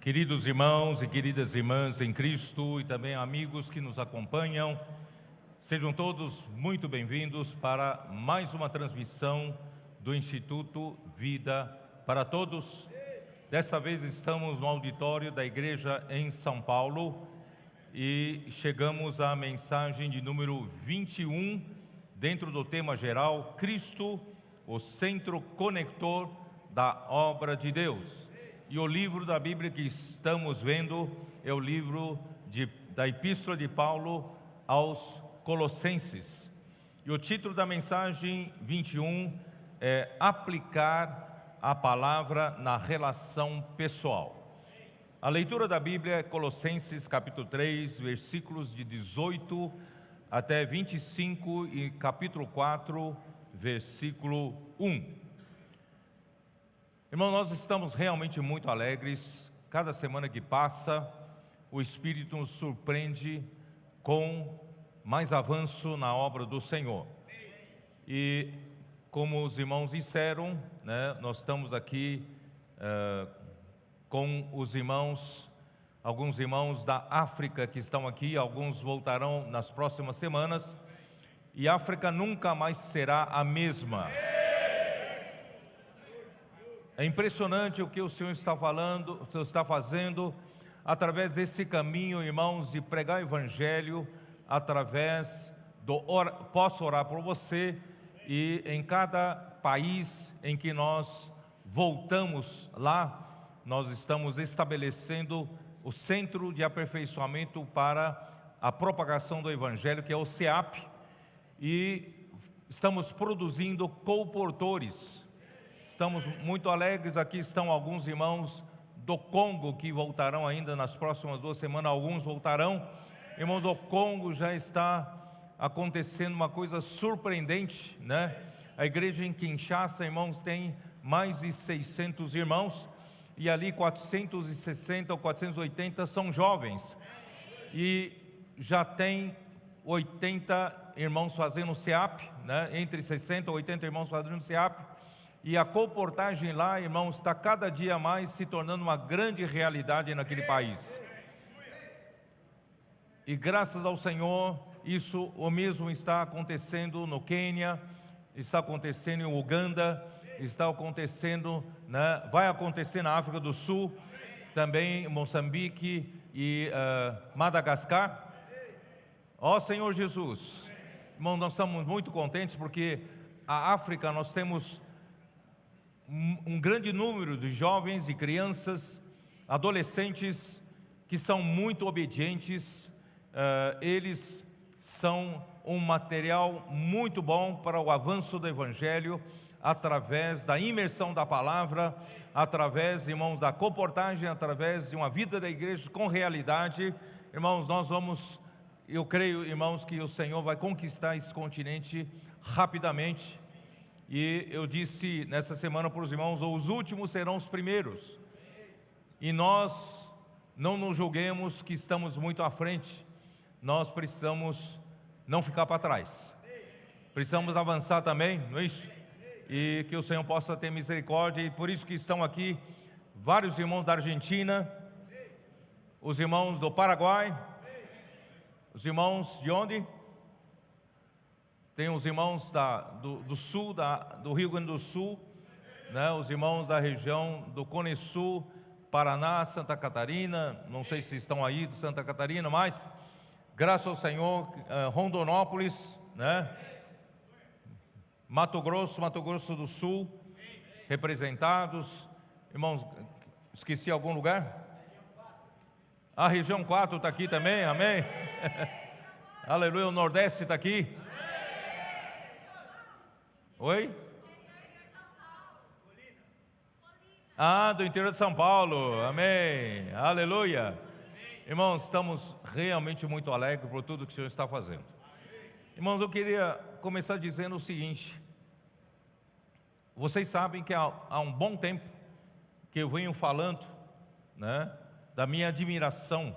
Queridos irmãos e queridas irmãs em Cristo e também amigos que nos acompanham, sejam todos muito bem-vindos para mais uma transmissão do Instituto Vida para Todos. Dessa vez estamos no auditório da igreja em São Paulo e chegamos à mensagem de número 21, dentro do tema geral, Cristo, o centro conector da obra de Deus. E o livro da Bíblia que estamos vendo é o livro da Epístola de Paulo aos Colossenses. E o título da mensagem 21 é Aplicar a palavra na relação pessoal. A leitura da Bíblia é Colossenses capítulo 3, versículos de 18 até 25 e capítulo 4, versículo 1. Irmão, nós estamos realmente muito alegres. Cada semana que passa, o Espírito nos surpreende com mais avanço na obra do Senhor. E como os irmãos disseram, nós estamos aqui com os irmãos, alguns irmãos da África que estão aqui, alguns voltarão nas próximas semanas, e a África nunca mais será a mesma. É impressionante o que o Senhor está falando, o Senhor está fazendo através desse caminho, irmãos, de pregar o Evangelho, através do posso orar por você, e em cada país em que nós voltamos lá, nós estamos estabelecendo o Centro de Aperfeiçoamento para a Propagação do Evangelho, que é o CEAP, e estamos produzindo colportores. Estamos muito alegres, aqui estão alguns irmãos do Congo que voltarão ainda nas próximas 2 semanas, alguns voltarão. Irmãos, o Congo já está acontecendo uma coisa surpreendente, A igreja em Kinshasa, irmãos, tem mais de 600 irmãos, e ali 460 ou 480 são jovens, e já tem 80 irmãos fazendo CEAP, entre 60 e 80 irmãos fazendo CEAP, e a colportagem lá, irmãos, está cada dia mais se tornando uma grande realidade naquele país. E graças ao Senhor, isso o mesmo está acontecendo no Quênia, está acontecendo em Uganda, está acontecendo, vai acontecer na África do Sul, também em Moçambique e Madagascar. Ó Senhor Jesus, irmão, nós estamos muito contentes porque a África nós temos um grande número de jovens e crianças, adolescentes que são muito obedientes. Eles são um material muito bom para o avanço do Evangelho, através da imersão da palavra, através, irmãos, da comportagem, através de uma vida da igreja com realidade. Irmãos, eu creio, irmãos, que o Senhor vai conquistar esse continente rapidamente. E eu disse nessa semana para os irmãos, os últimos serão os primeiros. E nós não nos julguemos que estamos muito à frente. Nós precisamos não ficar para trás. Precisamos avançar também, não é isso? E que o Senhor possa ter misericórdia. E por isso que estão aqui vários irmãos da Argentina, os irmãos do Paraguai, os irmãos de onde? Tem os irmãos do sul, do Rio Grande do Sul, os irmãos da região do Cone Sul, Paraná, Santa Catarina, não sei se estão aí de Santa Catarina, mas graças ao Senhor, Rondonópolis, Mato Grosso do Sul, representados. Irmãos, esqueci algum lugar? A região 4 está aqui também, amém? Aleluia, o Nordeste está aqui. Oi? Do interior de São Paulo, amém, aleluia. Irmãos, estamos realmente muito alegres por tudo que o Senhor está fazendo. Irmãos, eu queria começar dizendo o seguinte: vocês sabem que há um bom tempo que eu venho falando, da minha admiração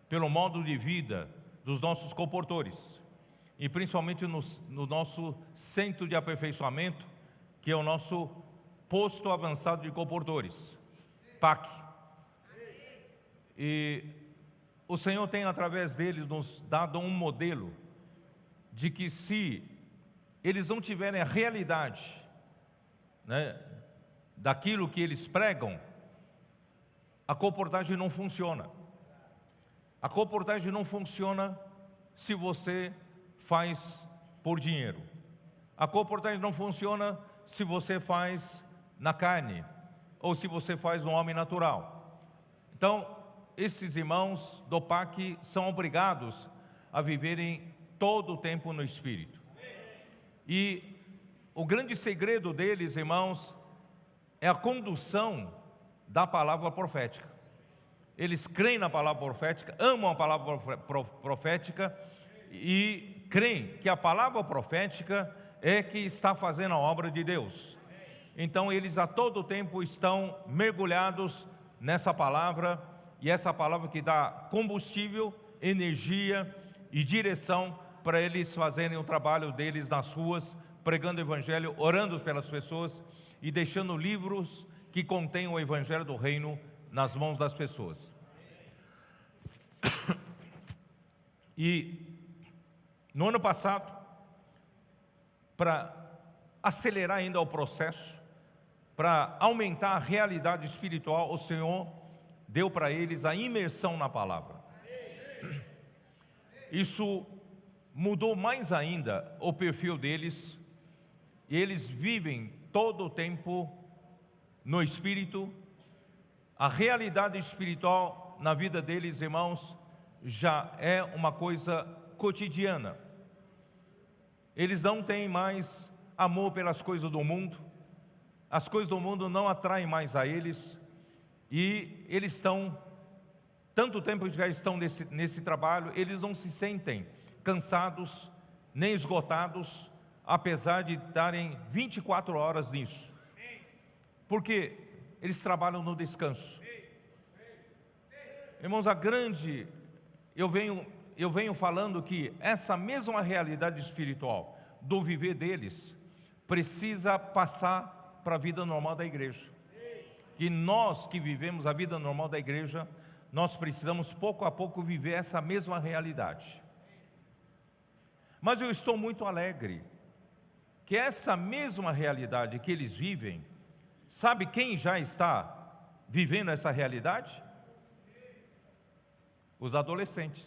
pelo modo de vida dos nossos colportores, e principalmente no nosso centro de aperfeiçoamento, que é o nosso posto avançado de colportores, PAC. E o Senhor tem, através deles, nos dado um modelo de que se eles não tiverem a realidade, né, daquilo que eles pregam, a colportagem não funciona. A colportagem não funciona se você faz por dinheiro. A colportagem não funciona se você faz na carne, ou se você faz no homem natural. Então, esses irmãos do PAC são obrigados a viverem todo o tempo no Espírito. E o grande segredo deles, irmãos, é a condução da palavra profética. Eles creem na palavra profética, amam a palavra profética e creem que a palavra profética é que está fazendo a obra de Deus. Então eles a todo tempo estão mergulhados nessa palavra, e essa palavra que dá combustível, energia e direção para eles fazerem o trabalho deles nas ruas, pregando o evangelho, orando pelas pessoas e deixando livros que contêm o evangelho do reino nas mãos das pessoas. E no ano passado, para acelerar ainda o processo, para aumentar a realidade espiritual, o Senhor deu para eles a imersão na palavra. Isso mudou mais ainda o perfil deles, e eles vivem todo o tempo no Espírito. A realidade espiritual na vida deles, irmãos, já é uma coisa cotidiana. Eles não têm mais amor pelas coisas do mundo, as coisas do mundo não atraem mais a eles, e eles estão, tanto tempo que já estão nesse trabalho, eles não se sentem cansados, nem esgotados, apesar de estarem 24 horas nisso, porque eles trabalham no descanso. Irmãos, eu venho falando que essa mesma realidade espiritual do viver deles precisa passar para a vida normal da igreja. Que nós que vivemos a vida normal da igreja, nós precisamos pouco a pouco viver essa mesma realidade. Mas eu estou muito alegre que essa mesma realidade que eles vivem, sabe quem já está vivendo essa realidade? Os adolescentes.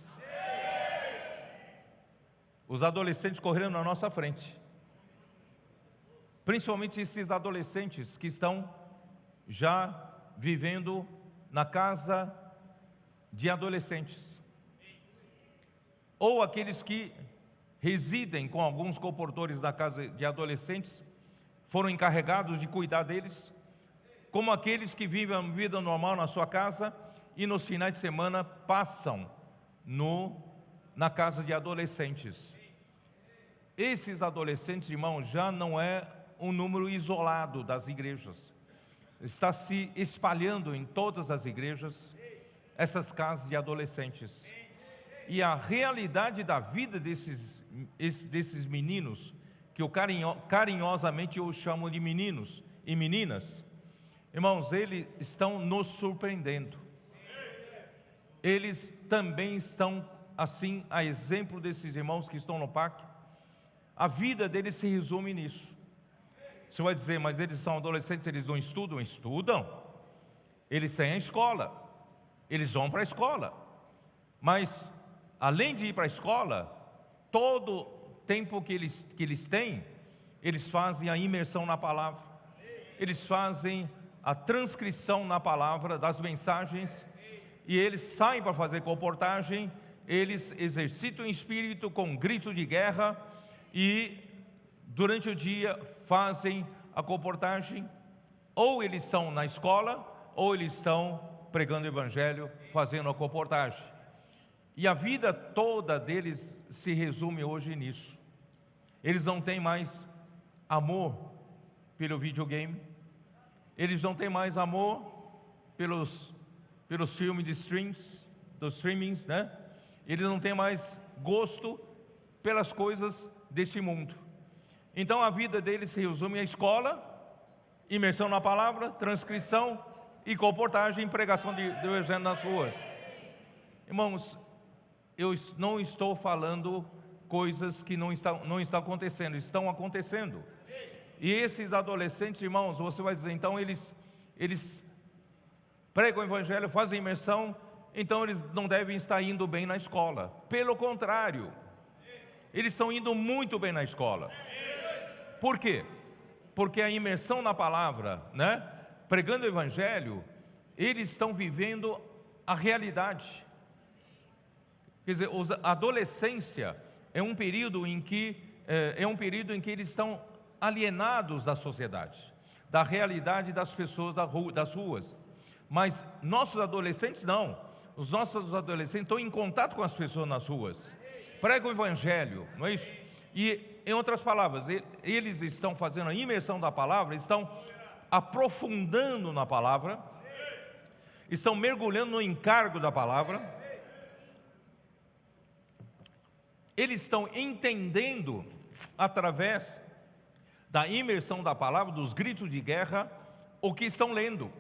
Os adolescentes correndo na nossa frente. Principalmente esses adolescentes que estão já vivendo na casa de adolescentes. Ou aqueles que residem com alguns comportadores da casa de adolescentes, foram encarregados de cuidar deles, como aqueles que vivem a vida normal na sua casa e nos finais de semana passam na casa de adolescentes. Esses adolescentes, irmãos, já não é um número isolado das igrejas. Está se espalhando em todas as igrejas essas casas de adolescentes. E a realidade da vida desses meninos, que eu carinhosamente eu chamo de meninos e meninas, irmãos, eles estão nos surpreendendo. Eles também estão assim, a exemplo desses irmãos que estão no PAC. A vida deles se resume nisso. Você vai dizer, mas eles são adolescentes, eles não estudam? Estudam. Eles têm a escola, eles vão para a escola. Mas, além de ir para a escola, todo tempo que eles têm, eles fazem a imersão na palavra. Eles fazem a transcrição na palavra das mensagens, e eles saem para fazer colportagem, eles exercitam o espírito com grito de guerra, e durante o dia fazem a colportagem, ou eles estão na escola, ou eles estão pregando o evangelho, fazendo a colportagem. E a vida toda deles se resume hoje nisso. Eles não têm mais amor pelo videogame, eles não têm mais amor pelos filmes de dos streamings, né? Eles não têm mais gosto pelas coisas deste mundo. Então a vida deles se resume à escola, imersão na palavra, transcrição e colportagem, pregação do evangelho nas ruas. Irmãos, eu não estou falando coisas que não estão acontecendo, estão acontecendo. E esses adolescentes, irmãos, você vai dizer, então eles pregam o evangelho, fazem imersão, então eles não devem estar indo bem na escola. Pelo contrário, eles estão indo muito bem na escola. Por quê? Porque a imersão na palavra, né, pregando o evangelho, eles estão vivendo a realidade. Quer dizer, a adolescência é um período em que eles estão alienados da sociedade, da realidade das pessoas das ruas. Mas nossos adolescentes não. Os nossos adolescentes estão em contato com as pessoas nas ruas, pregam o evangelho, não é isso? E, em outras palavras, eles estão fazendo a imersão da palavra, estão aprofundando na palavra, estão mergulhando no encargo da palavra, eles estão entendendo através da imersão da palavra, dos gritos de guerra, o que estão lendo.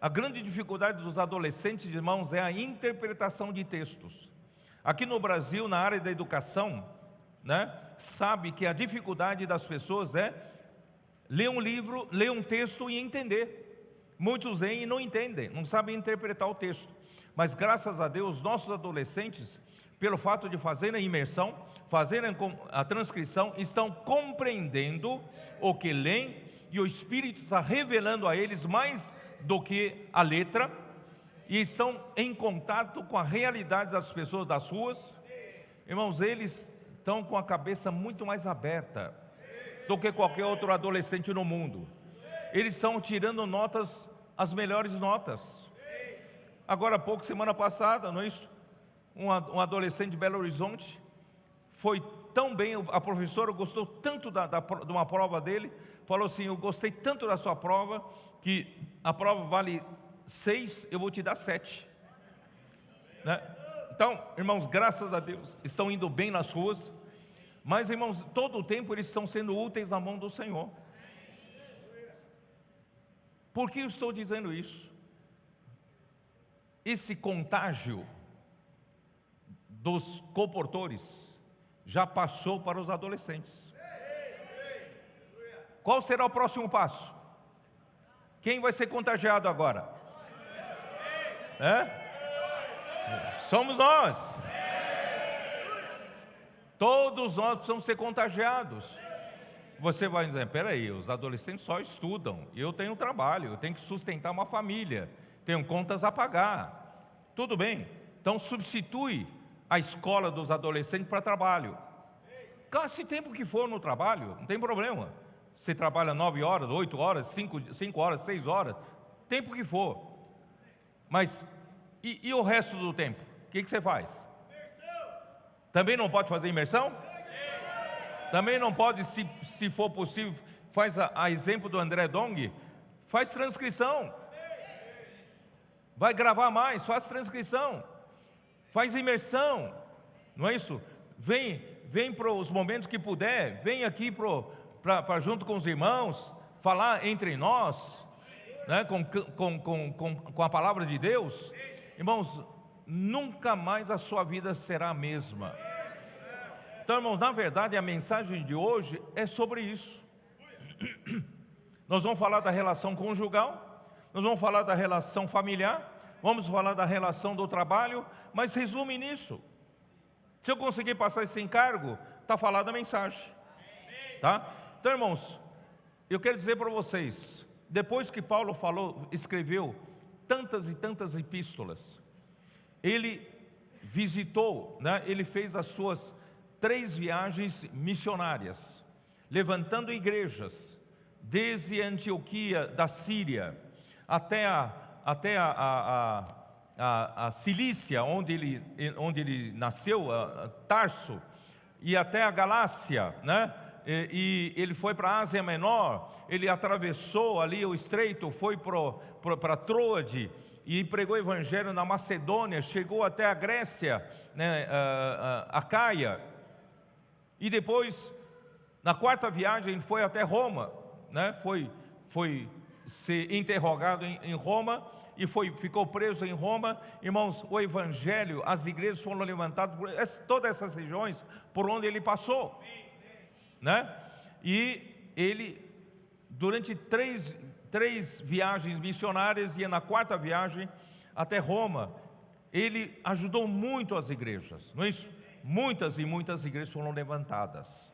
A grande dificuldade dos adolescentes, irmãos, é a interpretação de textos. Aqui no Brasil, na área da educação, né, sabe que a dificuldade das pessoas é ler um livro, ler um texto e entender. Muitos leem e não entendem, não sabem interpretar o texto. Mas graças a Deus, nossos adolescentes, pelo fato de fazerem a imersão, fazerem a transcrição, estão compreendendo o que leem, e o Espírito está revelando a eles mais do que a letra, e estão em contato com a realidade das pessoas das ruas. Irmãos, eles estão com a cabeça muito mais aberta do que qualquer outro adolescente no mundo. Eles estão tirando notas, as melhores notas. Agora há pouco, semana passada, não é isso? Um adolescente de Belo Horizonte foi tão bem, a professora gostou tanto de uma prova dele, falou assim: eu gostei tanto da sua prova, que a prova vale 6, eu vou te dar 7, né? Então, irmãos, graças a Deus, estão indo bem nas ruas, mas, irmãos, todo o tempo eles estão sendo úteis na mão do Senhor. Por que eu estou dizendo isso? Esse contágio dos comportores já passou para os adolescentes. Qual será o próximo passo? Quem vai ser contagiado agora? Somos nós. Todos nós precisamos ser contagiados. Você vai dizer: peraí, os adolescentes só estudam, eu tenho trabalho, eu tenho que sustentar uma família, tenho contas a pagar. Tudo bem, então substitui a escola dos adolescentes para trabalho. Gaste tempo que for no trabalho, não tem problema. Você trabalha 9 horas, 8 horas, 5 horas, 6 horas, tempo que for. Mas e o resto do tempo? O que você faz? Também não pode fazer imersão? Também não pode, se for possível, faz a exemplo do André Dong, faz transcrição. Vai gravar mais, faz transcrição. Faz imersão, não é isso? Vem para os momentos que puder, vem aqui para junto com os irmãos, falar entre nós, né, com a palavra de Deus. Irmãos, nunca mais a sua vida será a mesma. Então, irmãos, na verdade a mensagem de hoje é sobre isso. Nós vamos falar da relação conjugal, nós vamos falar da relação familiar, vamos falar da relação do trabalho, mas resume nisso. Se eu conseguir passar esse encargo, está falada a mensagem, tá? Então, irmãos, eu quero dizer para vocês, depois que Paulo escreveu tantas e tantas epístolas, ele visitou, né, ele fez as suas 3 viagens missionárias, levantando igrejas, desde Antioquia da Síria, até a Cilícia, onde ele nasceu, Tarso, e até a Galácia, né? E ele foi para a Ásia Menor, ele atravessou ali o estreito, foi para Troade, e pregou o evangelho na Macedônia, chegou até a Grécia, né, a Caia, e depois, na 4ª viagem, ele foi até Roma, né? Foi ser interrogado em Roma, e ficou preso em Roma. Irmãos, o evangelho, as igrejas foram levantadas por todas essas regiões por onde ele passou, né? E ele, durante três viagens missionárias, ia na quarta viagem até Roma. Ele ajudou muito as igrejas, não é isso? Muitas e muitas igrejas foram levantadas.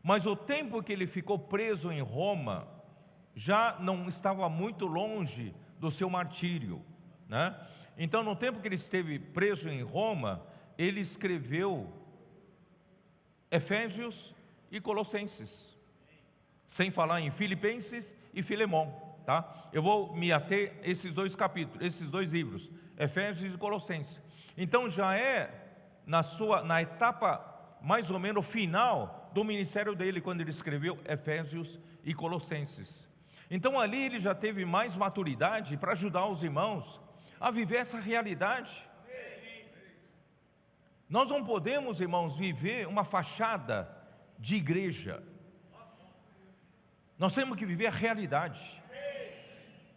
Mas o tempo que ele ficou preso em Roma já não estava muito longe do seu martírio, né? Então, no tempo que ele esteve preso em Roma, ele escreveu Efésios e Colossenses, sem falar em Filipenses e Filemão, tá? Eu vou me ater a esses dois capítulos, esses dois livros, Efésios e Colossenses. Então já é na etapa mais ou menos final do ministério dele, quando ele escreveu Efésios e Colossenses. Então ali ele já teve mais maturidade para ajudar os irmãos a viver essa realidade. Nós não podemos, irmãos, viver uma fachada de igreja. Nós temos que viver a realidade,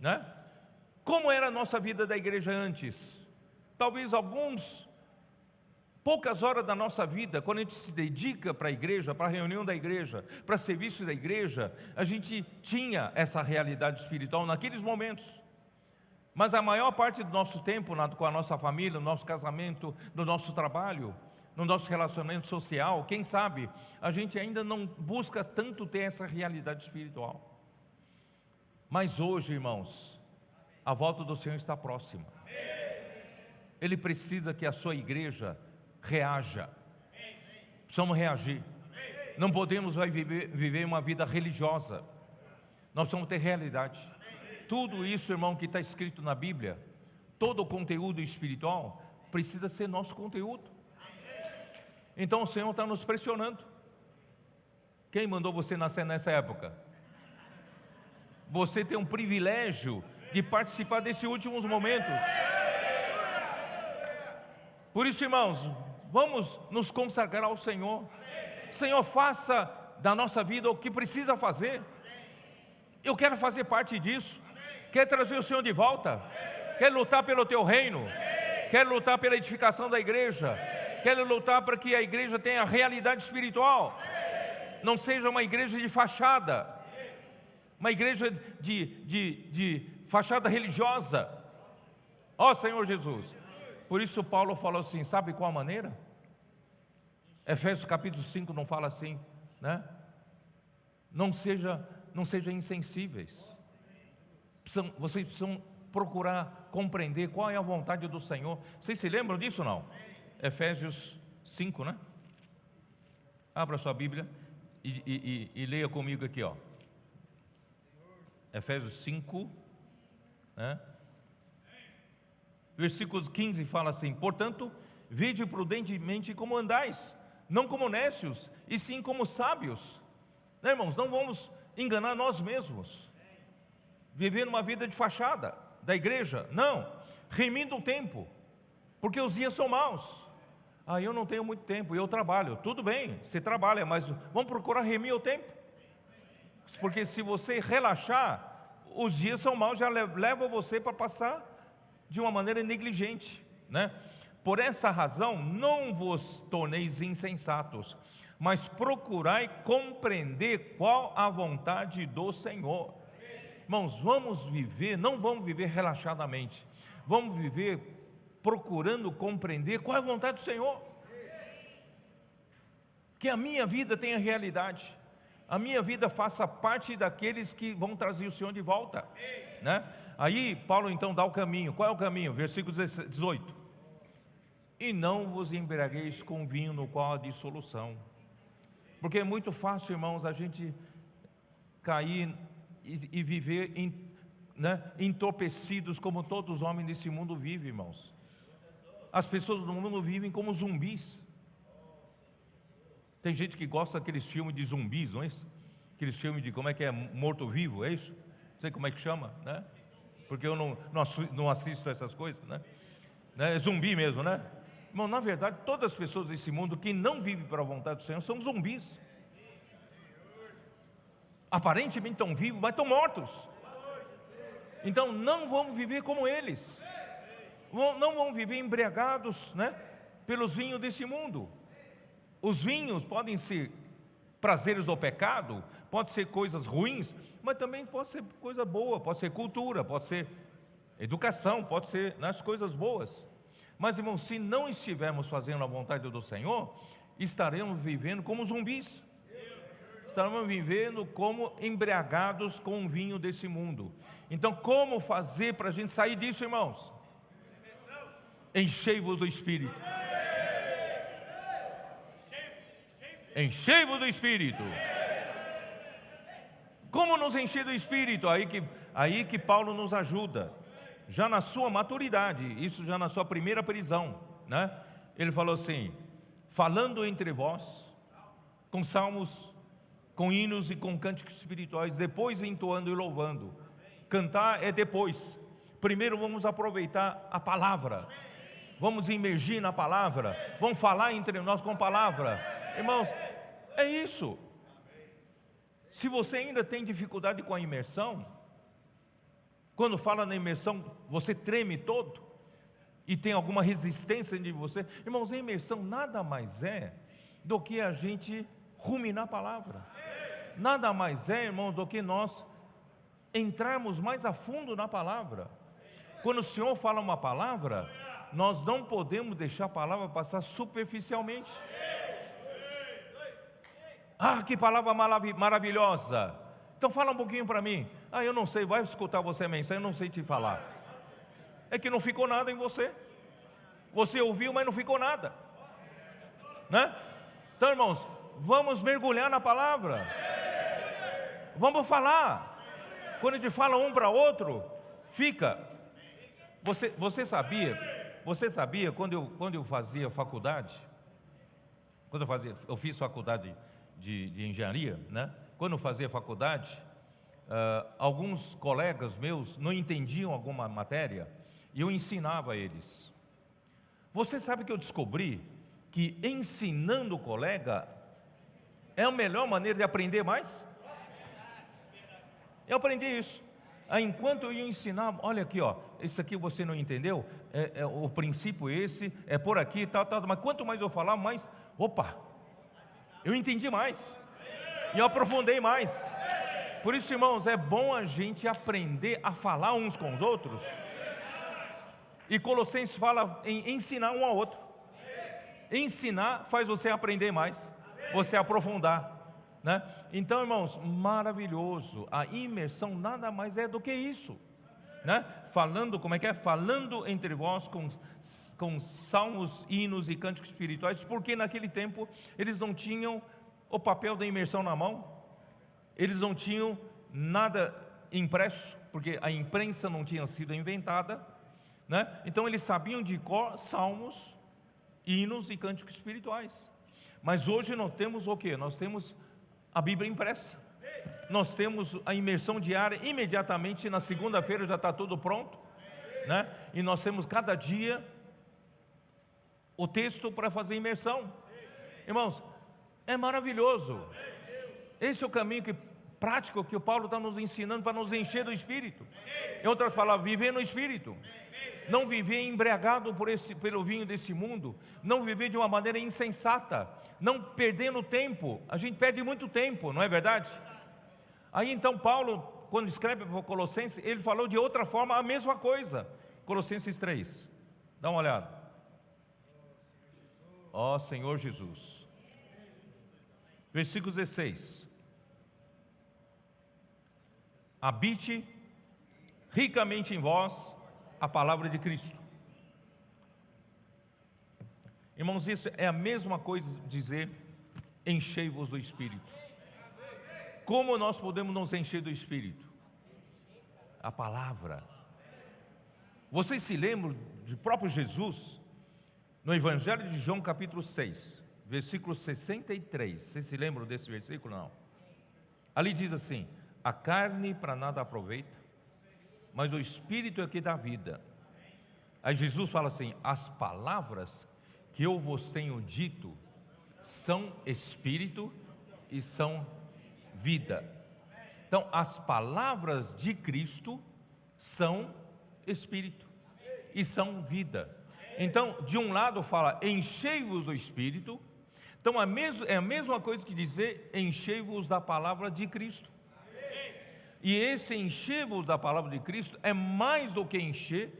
né? Como era a nossa vida da igreja antes? Talvez poucas horas da nossa vida, quando a gente se dedica para a igreja, para a reunião da igreja, para serviço da igreja, a gente tinha essa realidade espiritual naqueles momentos. Mas a maior parte do nosso tempo com a nossa família, no nosso casamento, no nosso trabalho, no nosso relacionamento social, quem sabe, a gente ainda não busca tanto ter essa realidade espiritual. Mas hoje, irmãos, a volta do Senhor está próxima. Ele precisa que a sua igreja reaja. Precisamos reagir. Não podemos viver uma vida religiosa. Nós precisamos ter realidade. Tudo isso, irmão, que está escrito na Bíblia, todo o conteúdo espiritual precisa ser nosso conteúdo. Então o Senhor está nos pressionando. Quem mandou você nascer nessa época? Você tem um privilégio de participar desses últimos momentos. Por isso, irmãos, vamos nos consagrar ao Senhor. Senhor, faça da nossa vida o que precisa fazer. Eu quero fazer parte disso. Quero trazer o Senhor de volta. Quero lutar pelo teu reino. Quero lutar pela edificação da igreja. Quero lutar para que a igreja tenha realidade espiritual. Não seja uma igreja de fachada, uma igreja de fachada religiosa. Ó Senhor Jesus. Por isso Paulo falou assim, sabe qual a maneira? Efésios capítulo 5 não fala assim, né? Não sejam insensíveis. Vocês precisam procurar compreender qual é a vontade do Senhor. Vocês se lembram disso ou não? Efésios 5, né? Abra sua Bíblia e leia comigo aqui, ó. Efésios 5, né? Versículos 15 fala assim: portanto, vede prudentemente como andais, não como nécios, e sim como sábios. Né, irmãos? Não vamos enganar nós mesmos, viver uma vida de fachada da igreja, não, remindo o tempo, porque os dias são maus. Eu não tenho muito tempo, eu trabalho. Tudo bem, você trabalha, mas vamos procurar remir o tempo, porque se você relaxar, os dias são maus, já levam você para passar de uma maneira negligente, né? Por essa razão, não vos torneis insensatos, mas procurai compreender qual a vontade do Senhor. Irmãos, vamos viver, não vamos viver relaxadamente, vamos viver procurando compreender qual é a vontade do Senhor. Que a minha vida tenha realidade, a minha vida faça parte daqueles que vão trazer o Senhor de volta, né? Aí Paulo então dá o caminho. Qual é o caminho? Versículo 18: e não vos embriagueis com vinho no qual há dissolução. Porque é muito fácil, irmãos, a gente cair e viver entorpecidos, como todos os homens desse mundo vivem, irmãos. As pessoas do mundo vivem como zumbis. Tem gente que gosta daqueles filmes de zumbis, não é isso? Aqueles filmes de, como é que é, morto-vivo, é isso? Não sei como é que chama, né? Porque eu não assisto essas coisas, né? É zumbi mesmo, né? Irmão, na verdade, todas as pessoas desse mundo que não vivem para a vontade do Senhor são zumbis. Aparentemente estão vivos, mas estão mortos. Então não vamos viver como eles, não vamos viver embriagados, né, pelos vinhos desse mundo. Os vinhos podem ser prazeres do pecado, pode ser coisas ruins, mas também pode ser coisa boa, pode ser cultura, pode ser educação, pode ser nas coisas boas. Mas, irmãos, se não estivermos fazendo a vontade do Senhor, estaremos vivendo como zumbis, estaremos vivendo como embriagados com o vinho desse mundo. Então, como fazer para a gente sair disso, irmãos? Enchei-vos do Espírito. Enchei-vos do Espírito. Como nos encher do Espírito? Aí que Paulo nos ajuda, já na sua maturidade, isso já na sua primeira prisão, né? Ele falou assim: falando entre vós, com salmos, com hinos e com cânticos espirituais, depois entoando e louvando. Cantar é depois. Primeiro vamos aproveitar a palavra, vamos imergir na palavra, vamos falar entre nós com palavra. Irmãos, é isso. Se você ainda tem dificuldade com a imersão, quando fala na imersão, você treme todo e tem alguma resistência de você, irmãos, a imersão nada mais é do que a gente ruminar a palavra, nada mais é, irmãos, do que nós entrarmos mais a fundo na palavra. Quando o Senhor fala uma palavra, nós não podemos deixar a palavra passar superficialmente. Ah, que palavra maravilhosa! Então fala um pouquinho para mim. Ah, eu não sei, vai escutar você a mensagem, eu não sei te falar. É que não ficou nada em você. Você ouviu, mas não ficou nada, né? Então, irmãos, vamos mergulhar na palavra. Vamos falar. Quando a gente fala um para outro, fica. Você sabia quando eu fazia faculdade, eu fiz faculdade de engenharia, né? Quando eu fazia faculdade, alguns colegas meus não entendiam alguma matéria e eu ensinava eles. Você sabe que eu descobri que ensinando o colega é a melhor maneira de aprender mais? Eu aprendi isso. Enquanto eu ia ensinar, olha aqui, ó, isso aqui você não entendeu? O princípio esse, é por aqui, tal, mas quanto mais eu falar, mais, opa, eu entendi mais, e eu aprofundei mais. Por isso, irmãos, é bom a gente aprender a falar uns com os outros, e Colossenses fala em ensinar um ao outro. Ensinar faz você aprender mais, você aprofundar, né? Então, irmãos, maravilhoso. A imersão nada mais é do que isso, né? Falando, como é que é? Falando entre vós com salmos, hinos e cânticos espirituais, porque naquele tempo eles não tinham o papel da imersão na mão, eles não tinham nada impresso, porque a imprensa não tinha sido inventada, né? Então eles sabiam de cor salmos, hinos e cânticos espirituais. Mas hoje nós temos o quê? Nós temos a Bíblia impressa, nós temos a imersão diária, imediatamente na segunda-feira já está tudo pronto, né? E nós temos cada dia o texto para fazer imersão. Irmãos, é maravilhoso. Esse é o caminho prático que o Paulo está nos ensinando para nos encher do Espírito. Em outras palavras, viver no Espírito, não viver embriagado pelo vinho desse mundo, não viver de uma maneira insensata, não perdendo tempo. A gente perde muito tempo, não é verdade? Aí então Paulo, quando escreve para Colossenses, ele falou de outra forma a mesma coisa. Colossenses 3, dá uma olhada. Ó Senhor Jesus, versículo 16: habite ricamente em vós a palavra de Cristo. Irmãos, isso é a mesma coisa de dizer enchei-vos do Espírito. Como nós podemos nos encher do Espírito? A palavra. Vocês se lembram do próprio Jesus, no Evangelho de João capítulo 6, versículo 63, vocês se lembram desse versículo? Não. Ali diz assim: a carne para nada aproveita, mas o Espírito é que dá vida. Aí Jesus fala assim: as palavras que eu vos tenho dito são Espírito e são vida. Então as palavras de Cristo são espírito e são vida. Então, de um lado fala, enchei-vos do Espírito. Então, é a mesma coisa que dizer, enchei-vos da palavra de Cristo. E esse encher-vos da palavra de Cristo é mais do que encher,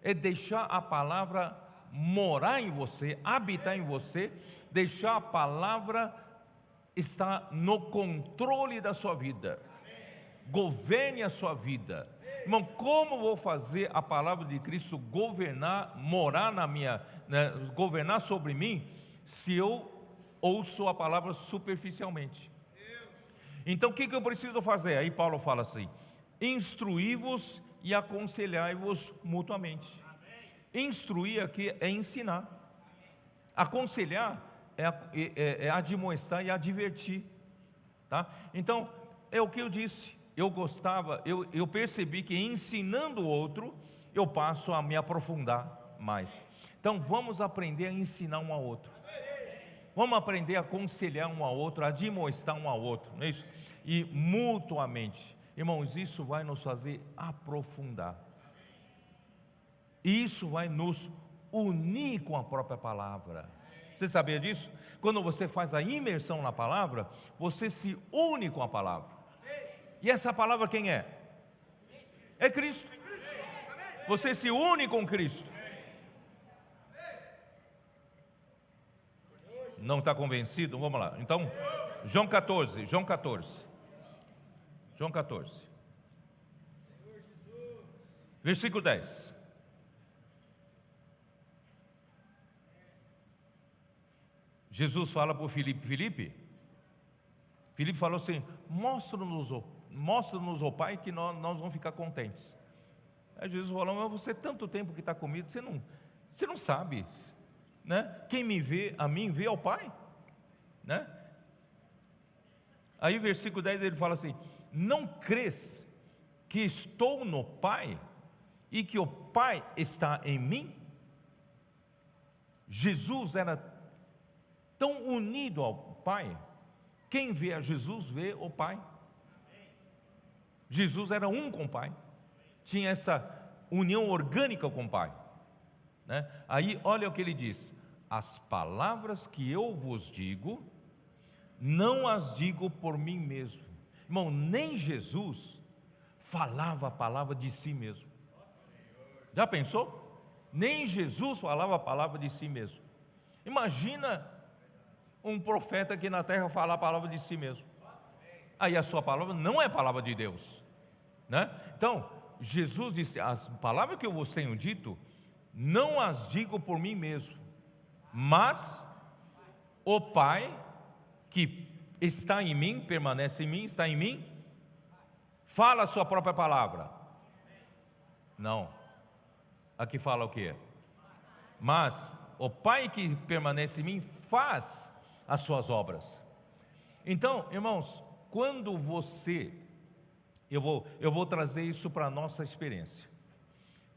é deixar a palavra morar em você, habitar em você, deixar a palavra estar no controle da sua vida. Governe a sua vida. Irmão, como vou fazer a palavra de Cristo governar, morar governar sobre mim, se eu ouço a palavra superficialmente? Então, o que eu preciso fazer? Aí Paulo fala assim: instruí-vos e aconselhai-vos mutuamente. Instruir aqui é ensinar. Aconselhar é admoestar e advertir, tá? Então, é o que eu disse. Eu percebi que ensinando o outro, eu passo a me aprofundar mais. Então vamos aprender a ensinar um ao outro. Vamos aprender a aconselhar um ao outro, a admoestar um ao outro, não é isso? E mutuamente. Irmãos, isso vai nos fazer aprofundar. Isso vai nos unir com a própria palavra. Você sabia disso? Quando você faz a imersão na palavra, você se une com a palavra. E essa palavra quem é? É Cristo. Você se une com Cristo. Não está convencido? Vamos lá. Então, João 14. Versículo 10. Jesus fala para o Filipe falou assim: mostra-nos o Pai, que nós vamos ficar contentes. Aí Jesus falou: mas você tanto tempo que está comigo, você não sabe, né? Quem me vê a mim, vê ao Pai, né? Aí versículo 10 ele fala assim: não crês que estou no Pai e que o Pai está em mim? Jesus era tão unido ao Pai, quem vê a Jesus vê o Pai. Jesus era um com o Pai, tinha essa união orgânica com o Pai, né? Aí olha o que ele diz: as palavras que eu vos digo, não as digo por mim mesmo. Irmão, nem Jesus falava a palavra de si mesmo. Já pensou? Nem Jesus falava a palavra de si mesmo. Imagina um profeta aqui na terra falar a palavra de si mesmo. Aí a sua palavra não é palavra de Deus, né? Então, Jesus disse: as palavras que eu vos tenho dito, não as digo por mim mesmo, mas o Pai que está em mim, permanece em mim, está em mim, fala a sua própria palavra. Não, aqui fala o que? Mas o Pai que permanece em mim faz as suas obras. Então, irmãos, quando eu vou trazer isso para a nossa experiência.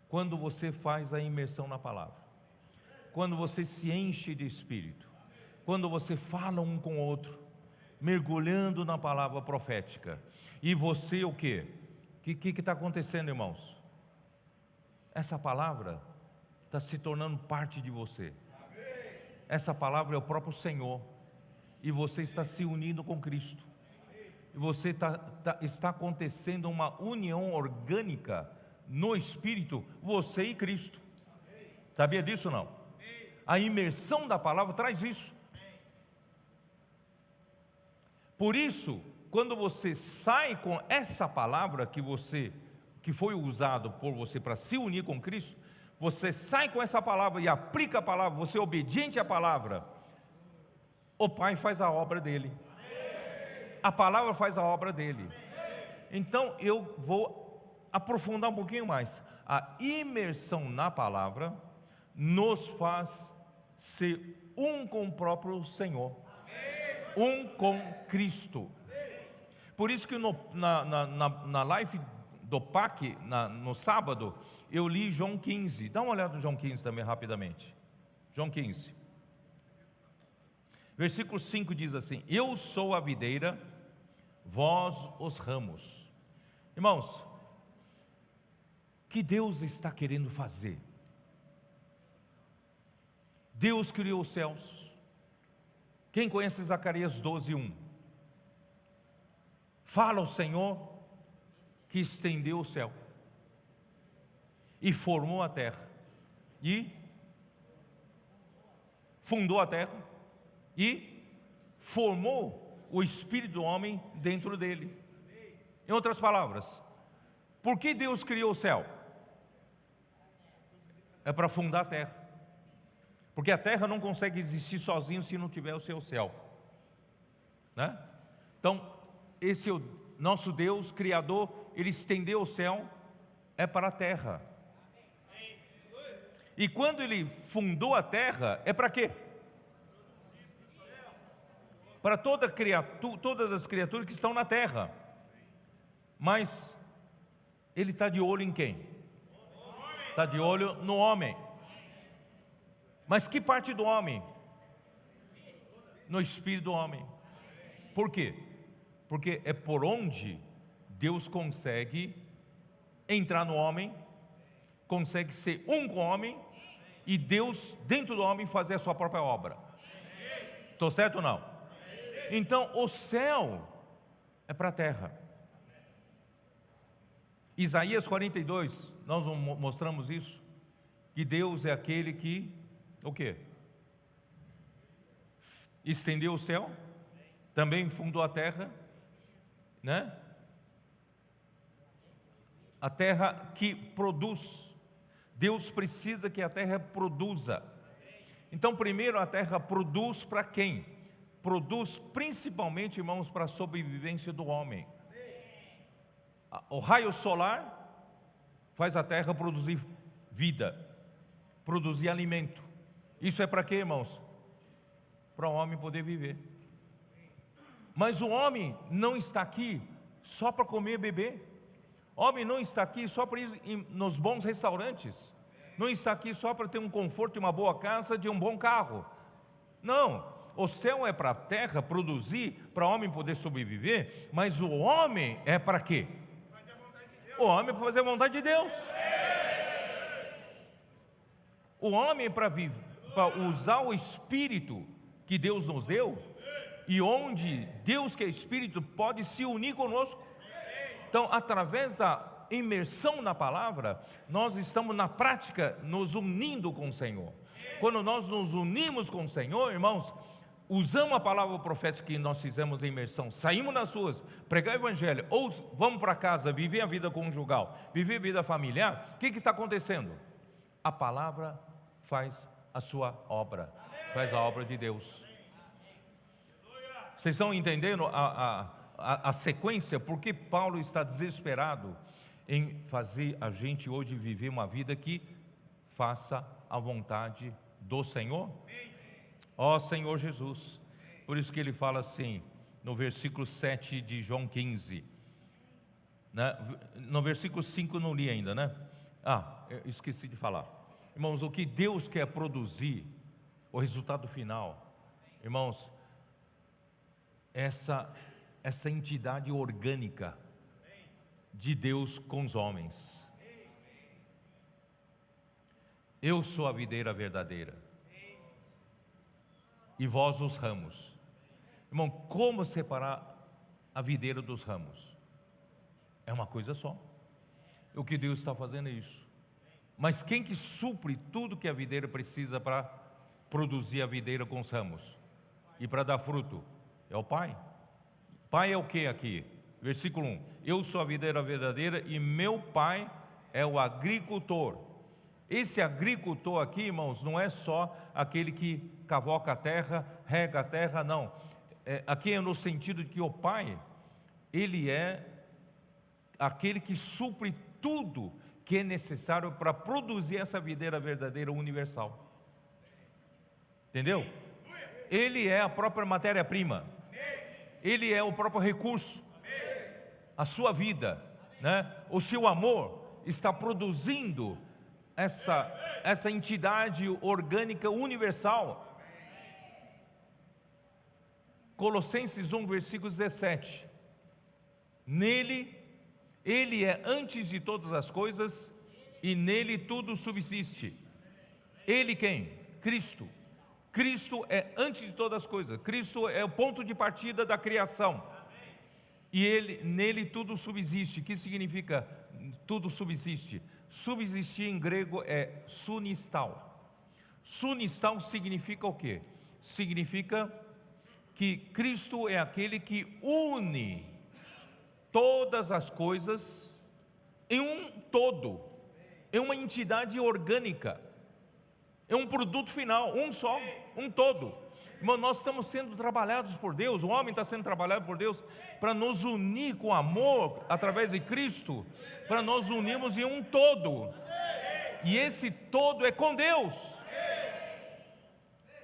Quando você faz a imersão na palavra, quando você se enche de Espírito, quando você fala um com o outro, mergulhando na palavra profética, e você o quê? O que está acontecendo, irmãos? Essa palavra está se tornando parte de você. Essa palavra é o próprio Senhor, e você está se unindo com Cristo, e você está acontecendo uma união orgânica no Espírito, você e Cristo. Sabia disso ou não? A imersão da palavra traz isso. Por isso, quando você sai com essa palavra que foi usado por você para se unir com Cristo, você sai com essa palavra e aplica a palavra, você é obediente à palavra, o Pai faz a obra dele. A palavra faz a obra dele. Então eu vou aprofundar um pouquinho mais. A imersão na palavra nos faz ser um com o próprio Senhor, um com Cristo. Por isso que na live do PAC, no sábado, eu li João 15. Dá uma olhada no João 15 também rapidamente. João 15 versículo 5 diz assim: eu sou a videira, vós os ramos. Irmãos, que Deus está querendo fazer? Deus criou os céus. Quem conhece Zacarias 12:1? Fala o Senhor que estendeu o céu e formou a terra, e fundou a terra, e formou o espírito do homem dentro dele. Em outras palavras, por que Deus criou o céu? É para fundar a terra, porque a terra não consegue existir sozinho se não tiver o seu céu, né? Então, esse é o nosso Deus Criador. Ele estendeu o céu, é para a terra. E quando Ele fundou a terra, é para quê? Para todas as criaturas que estão na terra. Mas Ele está de olho em quem? Está de olho no homem. Mas que parte do homem? No espírito do homem. Por quê? Porque é por onde Deus consegue entrar no homem, consegue ser um com o homem, e Deus dentro do homem fazer a sua própria obra. Estou certo ou não? Então o céu é para a terra. Isaías 42, nós mostramos isso, que Deus é aquele que, o quê? Estendeu o céu, também fundou a terra, né? A terra que produz. Deus precisa que a terra produza. Então, primeiro a terra produz para quem? Produz principalmente, irmãos, para a sobrevivência do homem. O raio solar faz a terra produzir vida, produzir alimento. Isso é para quê, irmãos? Para o homem poder viver. Mas o homem não está aqui só para comer e beber. O homem não está aqui só para ir nos bons restaurantes. Não está aqui só para ter um conforto de uma boa casa, de um bom carro. Não, o céu é para a terra produzir, para o homem poder sobreviver. Mas o homem é para quê? O homem é para fazer a vontade de Deus. O homem é para usar o Espírito que Deus nos deu, e onde Deus, que é Espírito, pode se unir conosco. Então, através da imersão na palavra, nós estamos na prática nos unindo com o Senhor. Quando nós nos unimos com o Senhor, irmãos, usamos a palavra profética que nós fizemos de imersão, saímos nas ruas, pregar o evangelho, ou vamos para casa, viver a vida conjugal, viver a vida familiar, o que está acontecendo? A palavra faz a sua obra, faz a obra de Deus. Vocês estão entendendo a sequência? Porque Paulo está desesperado em fazer a gente hoje viver uma vida que faça a vontade do Senhor? Ó Senhor Jesus. Por isso que ele fala assim, no versículo 7 de João 15, né? No versículo 5 não li ainda, né? Eu esqueci de falar. Irmãos, o que Deus quer produzir, o resultado final, irmãos, essa entidade orgânica de Deus com os homens. Eu sou a videira verdadeira, e vós os ramos. Irmão, como separar a videira dos ramos? É uma coisa só. O que Deus está fazendo é isso. Mas quem que supre tudo que a videira precisa para produzir a videira com os ramos e para dar fruto? É o Pai. Pai é o que aqui? Versículo 1. Eu sou a videira verdadeira e meu Pai é o agricultor. Esse agricultor aqui, irmãos, não é só aquele que cavoca a terra, rega a terra, não. Aqui é no sentido de que o Pai, Ele é aquele que supre tudo que é necessário para produzir essa videira verdadeira universal. Entendeu? Ele é a própria matéria-prima. Ele é o próprio recurso. A sua vida, né? O seu amor está produzindo essa entidade orgânica universal. Colossenses 1, versículo 17. Nele, Ele é antes de todas as coisas, e nele tudo subsiste. Ele quem? Cristo. Cristo é antes de todas as coisas. Cristo é o ponto de partida da criação. E nele tudo subsiste. O que significa tudo subsiste? Subsistir em grego é sunistal. Sunistal significa o quê? Significa que Cristo é aquele que une todas as coisas em um todo, em uma entidade orgânica, é um produto final, um só, um todo. Irmão, nós estamos sendo trabalhados por Deus, o homem está sendo trabalhado por Deus para nos unir com amor através de Cristo, para nós unirmos em um todo, e esse todo é com Deus.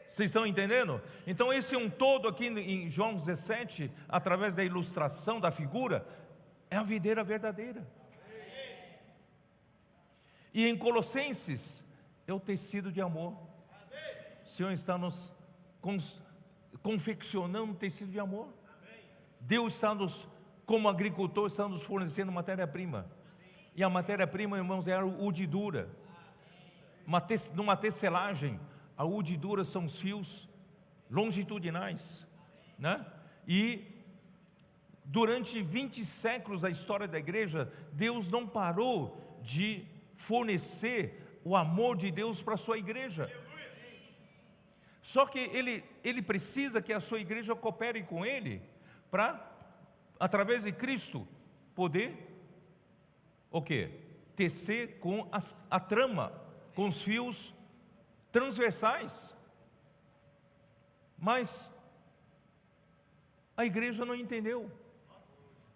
Vocês estão entendendo? Então esse um todo aqui em João 17, através da ilustração da figura, é a videira verdadeira. E em Colossenses é o tecido de amor. O Senhor está nos confeccionando um tecido de amor. Deus está como agricultor, está nos fornecendo matéria-prima. E a matéria-prima, irmãos, é a urdidura. Numa tecelagem, a urdidura são os fios longitudinais, né? E durante 20 séculos da história da igreja, Deus não parou de fornecer o amor de Deus para a sua igreja. Só que ele precisa que a sua igreja coopere com Ele, para, através de Cristo, poder, o quê? Tecer com a trama, com os fios transversais. Mas a igreja não entendeu.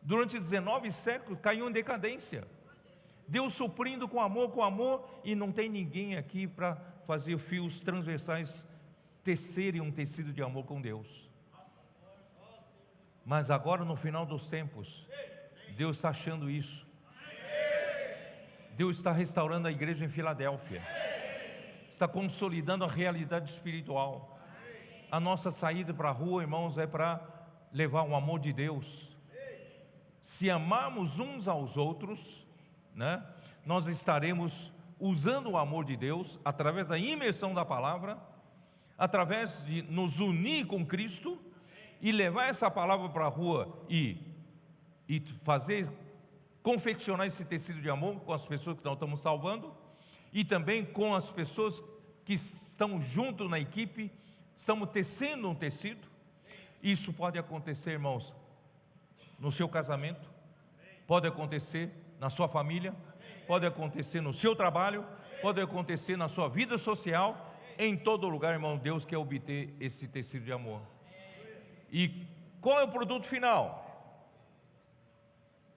Durante 19 séculos caiu em decadência. Deus suprindo com amor, e não tem ninguém aqui para fazer fios transversais tecerem um tecido de amor com Deus. Mas agora, no final dos tempos, Deus está achando isso. Deus está restaurando a igreja em Filadélfia, está consolidando a realidade espiritual. A nossa saída para a rua, irmãos, é para levar o amor de Deus. Se amarmos uns aos outros, né, nós estaremos usando o amor de Deus através da imersão da palavra, através de nos unir com Cristo e levar essa palavra para a rua e fazer, confeccionar esse tecido de amor com as pessoas que nós estamos salvando, e também com as pessoas que estão junto na equipe, estamos tecendo um tecido. Isso pode acontecer, irmãos, no seu casamento, pode acontecer na sua família, pode acontecer no seu trabalho, pode acontecer na sua vida social, em todo lugar, irmão. Deus quer obter esse tecido de amor. E qual é o produto final?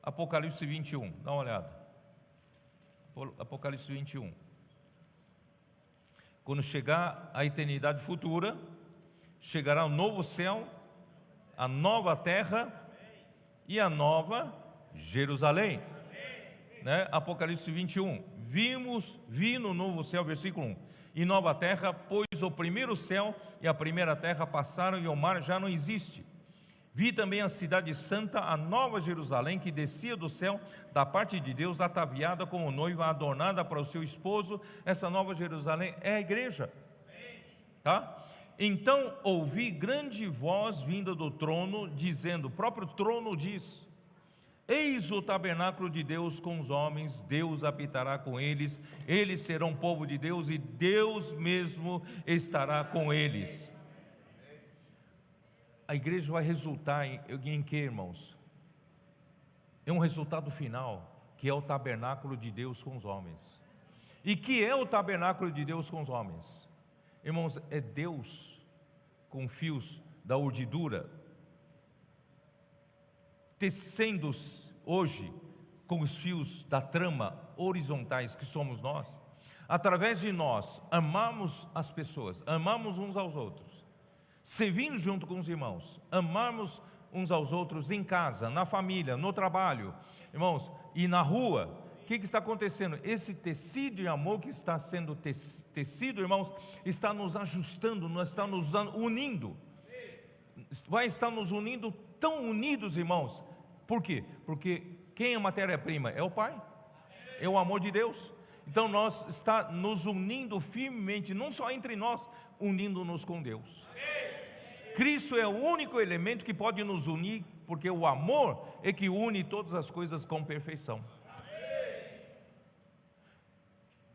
Apocalipse 21, dá uma olhada. Apocalipse 21. Quando chegar a eternidade futura, chegará o novo céu, a nova terra e a nova Jerusalém, né? Apocalipse 21. Vi no novo céu, versículo 1, e nova terra, pois o primeiro céu e a primeira terra passaram e o mar já não existe. Vi também a cidade santa, a nova Jerusalém, que descia do céu da parte de Deus, ataviada como noiva, adornada para o seu esposo. Essa nova Jerusalém é a igreja, tá? Então ouvi grande voz vinda do trono, dizendo, o próprio trono diz: eis o tabernáculo de Deus com os homens, Deus habitará com eles, eles serão povo de Deus e Deus mesmo estará com eles. A igreja vai resultar em que, irmãos? É um resultado final, que é o tabernáculo de Deus com os homens. E que é o tabernáculo de Deus com os homens? Irmãos, é Deus com fios da urdidura, tecendo hoje com os fios da trama horizontais que somos nós. Através de nós, amamos as pessoas, amamos uns aos outros, servindo junto com os irmãos, amarmos uns aos outros em casa, na família, no trabalho, irmãos, e na rua. O que está acontecendo? Esse tecido de amor que está sendo tecido, irmãos, está nos ajustando, está nos unindo, vai estar nos unindo, tão unidos, irmãos. Por quê? Porque quem é a matéria-prima? É o Pai, é o amor de Deus. Então nós está nos unindo firmemente, não só entre nós, unindo-nos com Deus. Cristo é o único elemento que pode nos unir, porque o amor é que une todas as coisas com perfeição.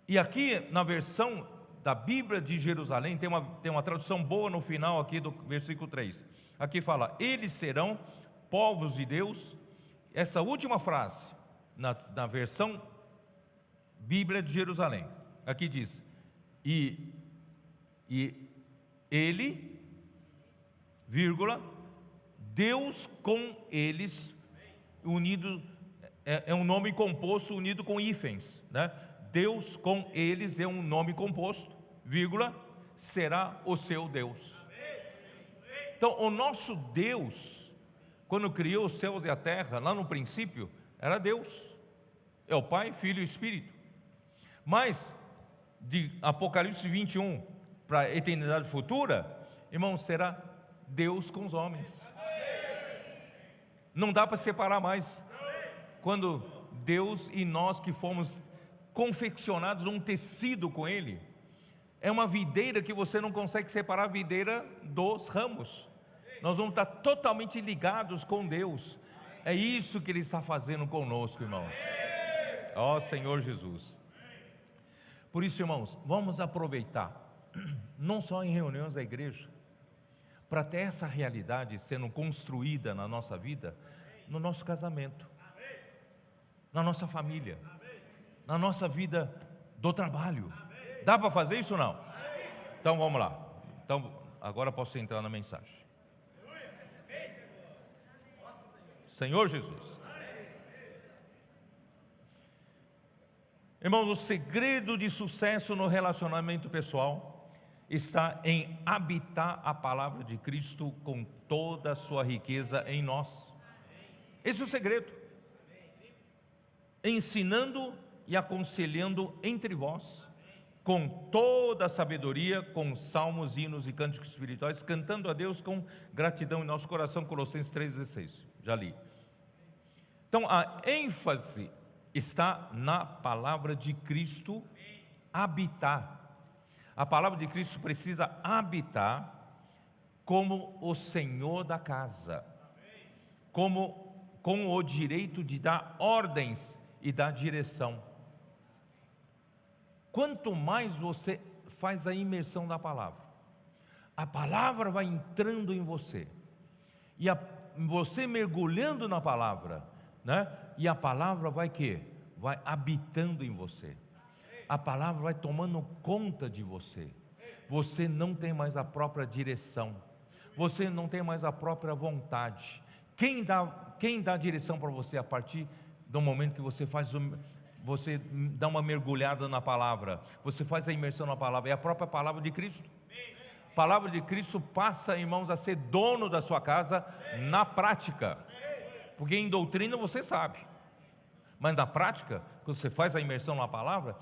E aqui na versão da Bíblia de Jerusalém, tem uma tradução boa no final aqui do versículo 3. Aqui fala, eles serão povos de Deus. Essa última frase, na versão Bíblia de Jerusalém, aqui diz, e ele, vírgula, Deus com eles, unido, é um nome composto unido com hífens, né? Deus com eles é um nome composto, vírgula, será o seu Deus. Então, o nosso Deus, quando criou os céus e a terra, lá no princípio, era Deus. É o Pai, Filho e Espírito. Mas, de Apocalipse 21 para a eternidade futura, irmãos, será Deus com os homens. Não dá para separar mais. Quando Deus e nós que fomos confeccionados um tecido com Ele, é uma videira que você não consegue separar a videira dos ramos. Nós vamos estar totalmente ligados com Deus. É isso que Ele está fazendo conosco, irmãos. Ó Senhor Jesus. Por isso, irmãos, vamos aproveitar, não só em reuniões da igreja, para ter essa realidade sendo construída na nossa vida, no nosso casamento, na nossa família, na nossa vida do trabalho. Dá para fazer isso ou não? Então vamos lá. Então agora posso entrar na mensagem. Senhor Jesus. Irmãos, o segredo de sucesso no relacionamento pessoal está em habitar a palavra de Cristo com toda a sua riqueza em nós. Esse é o segredo. Ensinando e aconselhando entre vós, com toda a sabedoria, com salmos, hinos e cânticos espirituais, cantando a Deus com gratidão em nosso coração. Colossenses 3,16, já li. Então a ênfase está na palavra de Cristo habitar. A palavra de Cristo precisa habitar como o Senhor da casa, com o direito de dar ordens e dar direção. Quanto mais você faz a imersão da palavra, a palavra vai entrando em você, e você mergulhando na palavra, né? E a palavra vai vai habitando em você. A palavra vai tomando conta de você. Você não tem mais a própria direção. Você não tem mais a própria vontade. Quem dá direção para você a partir do momento que você você dá uma mergulhada na palavra, você faz a imersão na palavra, é a própria palavra de Cristo. A palavra de Cristo passa, irmãos, a ser dono da sua casa na prática. Porque em doutrina você sabe, mas na prática, quando você faz a imersão na palavra,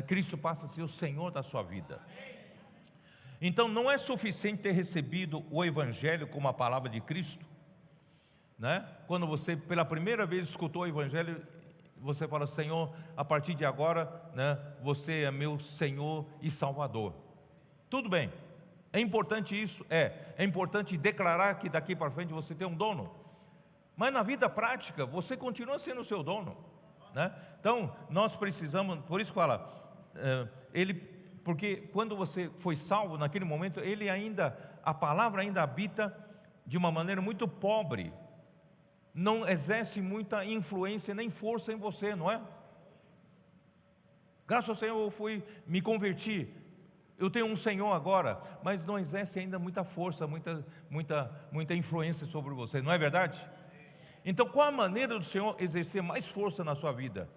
Cristo passa a ser o Senhor da sua vida. Então não é suficiente ter recebido o Evangelho como a palavra de Cristo, né? Quando você pela primeira vez escutou o Evangelho, você fala: Senhor, a partir de agora, né, você é meu Senhor e Salvador. Tudo bem, é importante isso, é importante declarar que daqui para frente você tem um dono. Mas na vida prática, você continua sendo o seu dono, né? Então, nós precisamos, por isso fala, porque quando você foi salvo, naquele momento, a palavra ainda habita de uma maneira muito pobre, não exerce muita influência nem força em você, não é? Graças ao Senhor eu me converti, eu tenho um Senhor agora, mas não exerce ainda muita força, muita influência sobre você, não é verdade? Então, qual a maneira do Senhor exercer mais força na sua vida,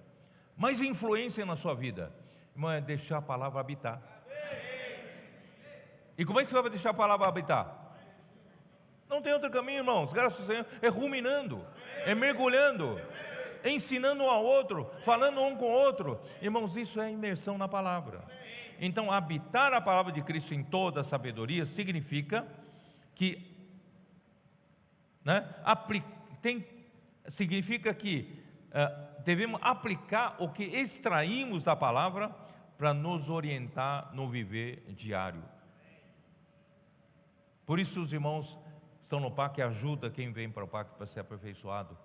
mais influência na sua vida? Irmão, é deixar a palavra habitar. E como é que você vai deixar a palavra habitar? Não tem outro caminho, irmãos, graças ao Senhor, é ruminando, é mergulhando, é ensinando um ao outro, falando um com o outro. Irmãos, isso é imersão na palavra. Então, habitar a palavra de Cristo em toda a sabedoria significa que, né, significa que devemos aplicar o que extraímos da palavra para nos orientar no viver diário. Por isso os irmãos estão no PAC, ajuda quem vem para o PAC para ser aperfeiçoado.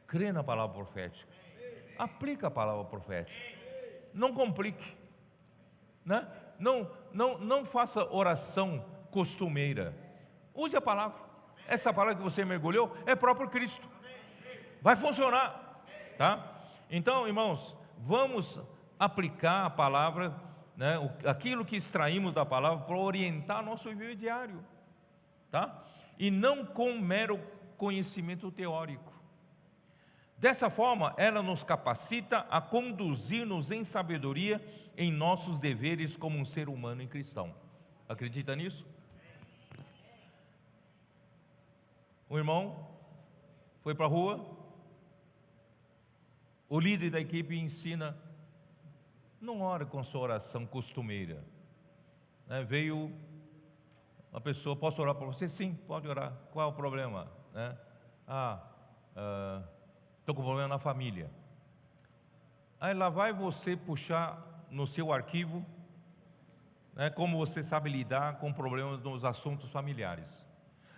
Crê na palavra profética, aplica a palavra profética, não complique, né? Não faça oração costumeira, use a palavra. Essa palavra que você mergulhou é próprio Cristo, vai funcionar, tá? Então, irmãos, vamos aplicar a palavra, né, aquilo que extraímos da palavra para orientar nosso viver diário, tá? E não com mero conhecimento teórico. Dessa forma, ela nos capacita a conduzir-nos em sabedoria em nossos deveres como um ser humano e cristão. Acredita nisso? O irmão foi para a rua, o líder da equipe ensina, não ore com sua oração costumeira, né? Veio uma pessoa, posso orar por você? Sim, pode orar. Qual é o problema? Né? Estou com problema na família. Aí lá vai você puxar no seu arquivo, né, como você sabe lidar com problemas nos assuntos familiares.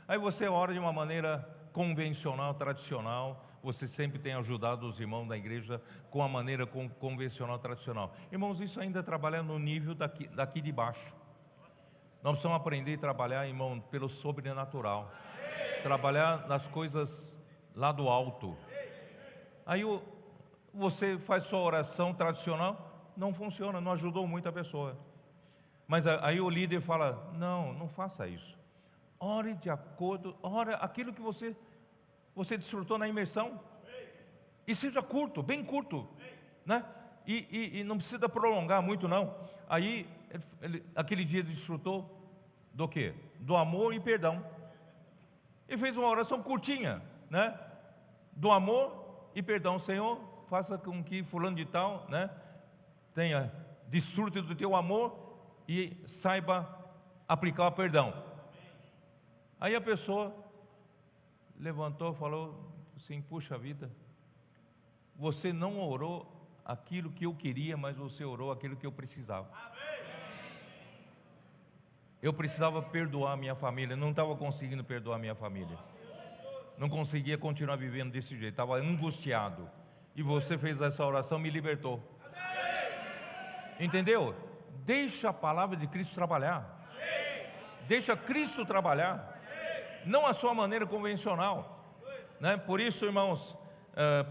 Aí você ora de uma maneira convencional, tradicional. Você sempre tem ajudado os irmãos da igreja com a maneira convencional, tradicional. Irmãos, isso ainda trabalha no nível daqui de baixo. Nós precisamos aprender a trabalhar, irmão, pelo sobrenatural. Trabalhar nas coisas lá do alto. Aí você faz sua oração tradicional, não funciona, não ajudou muito a pessoa. Mas aí o líder fala, não faça isso. Ore de acordo, ore aquilo que você desfrutou na imersão. E seja curto, bem curto, né? E não precisa prolongar muito não. Aí aquele dia ele desfrutou do quê? Do amor e perdão. Ele fez uma oração curtinha, né? Do amor e perdão. Senhor, faça com que fulano de tal, né, desfrute do teu amor e saiba aplicar o perdão. Aí a pessoa levantou e falou assim, puxa vida, você não orou aquilo que eu queria, mas você orou aquilo que eu precisava. Eu precisava perdoar a minha família, não estava conseguindo perdoar a minha família, não conseguia continuar vivendo desse jeito, estava angustiado, e você fez essa oração, me libertou. Entendeu? Deixa a palavra de Cristo trabalhar, deixa Cristo trabalhar, não a sua maneira convencional, né? Por isso, irmãos,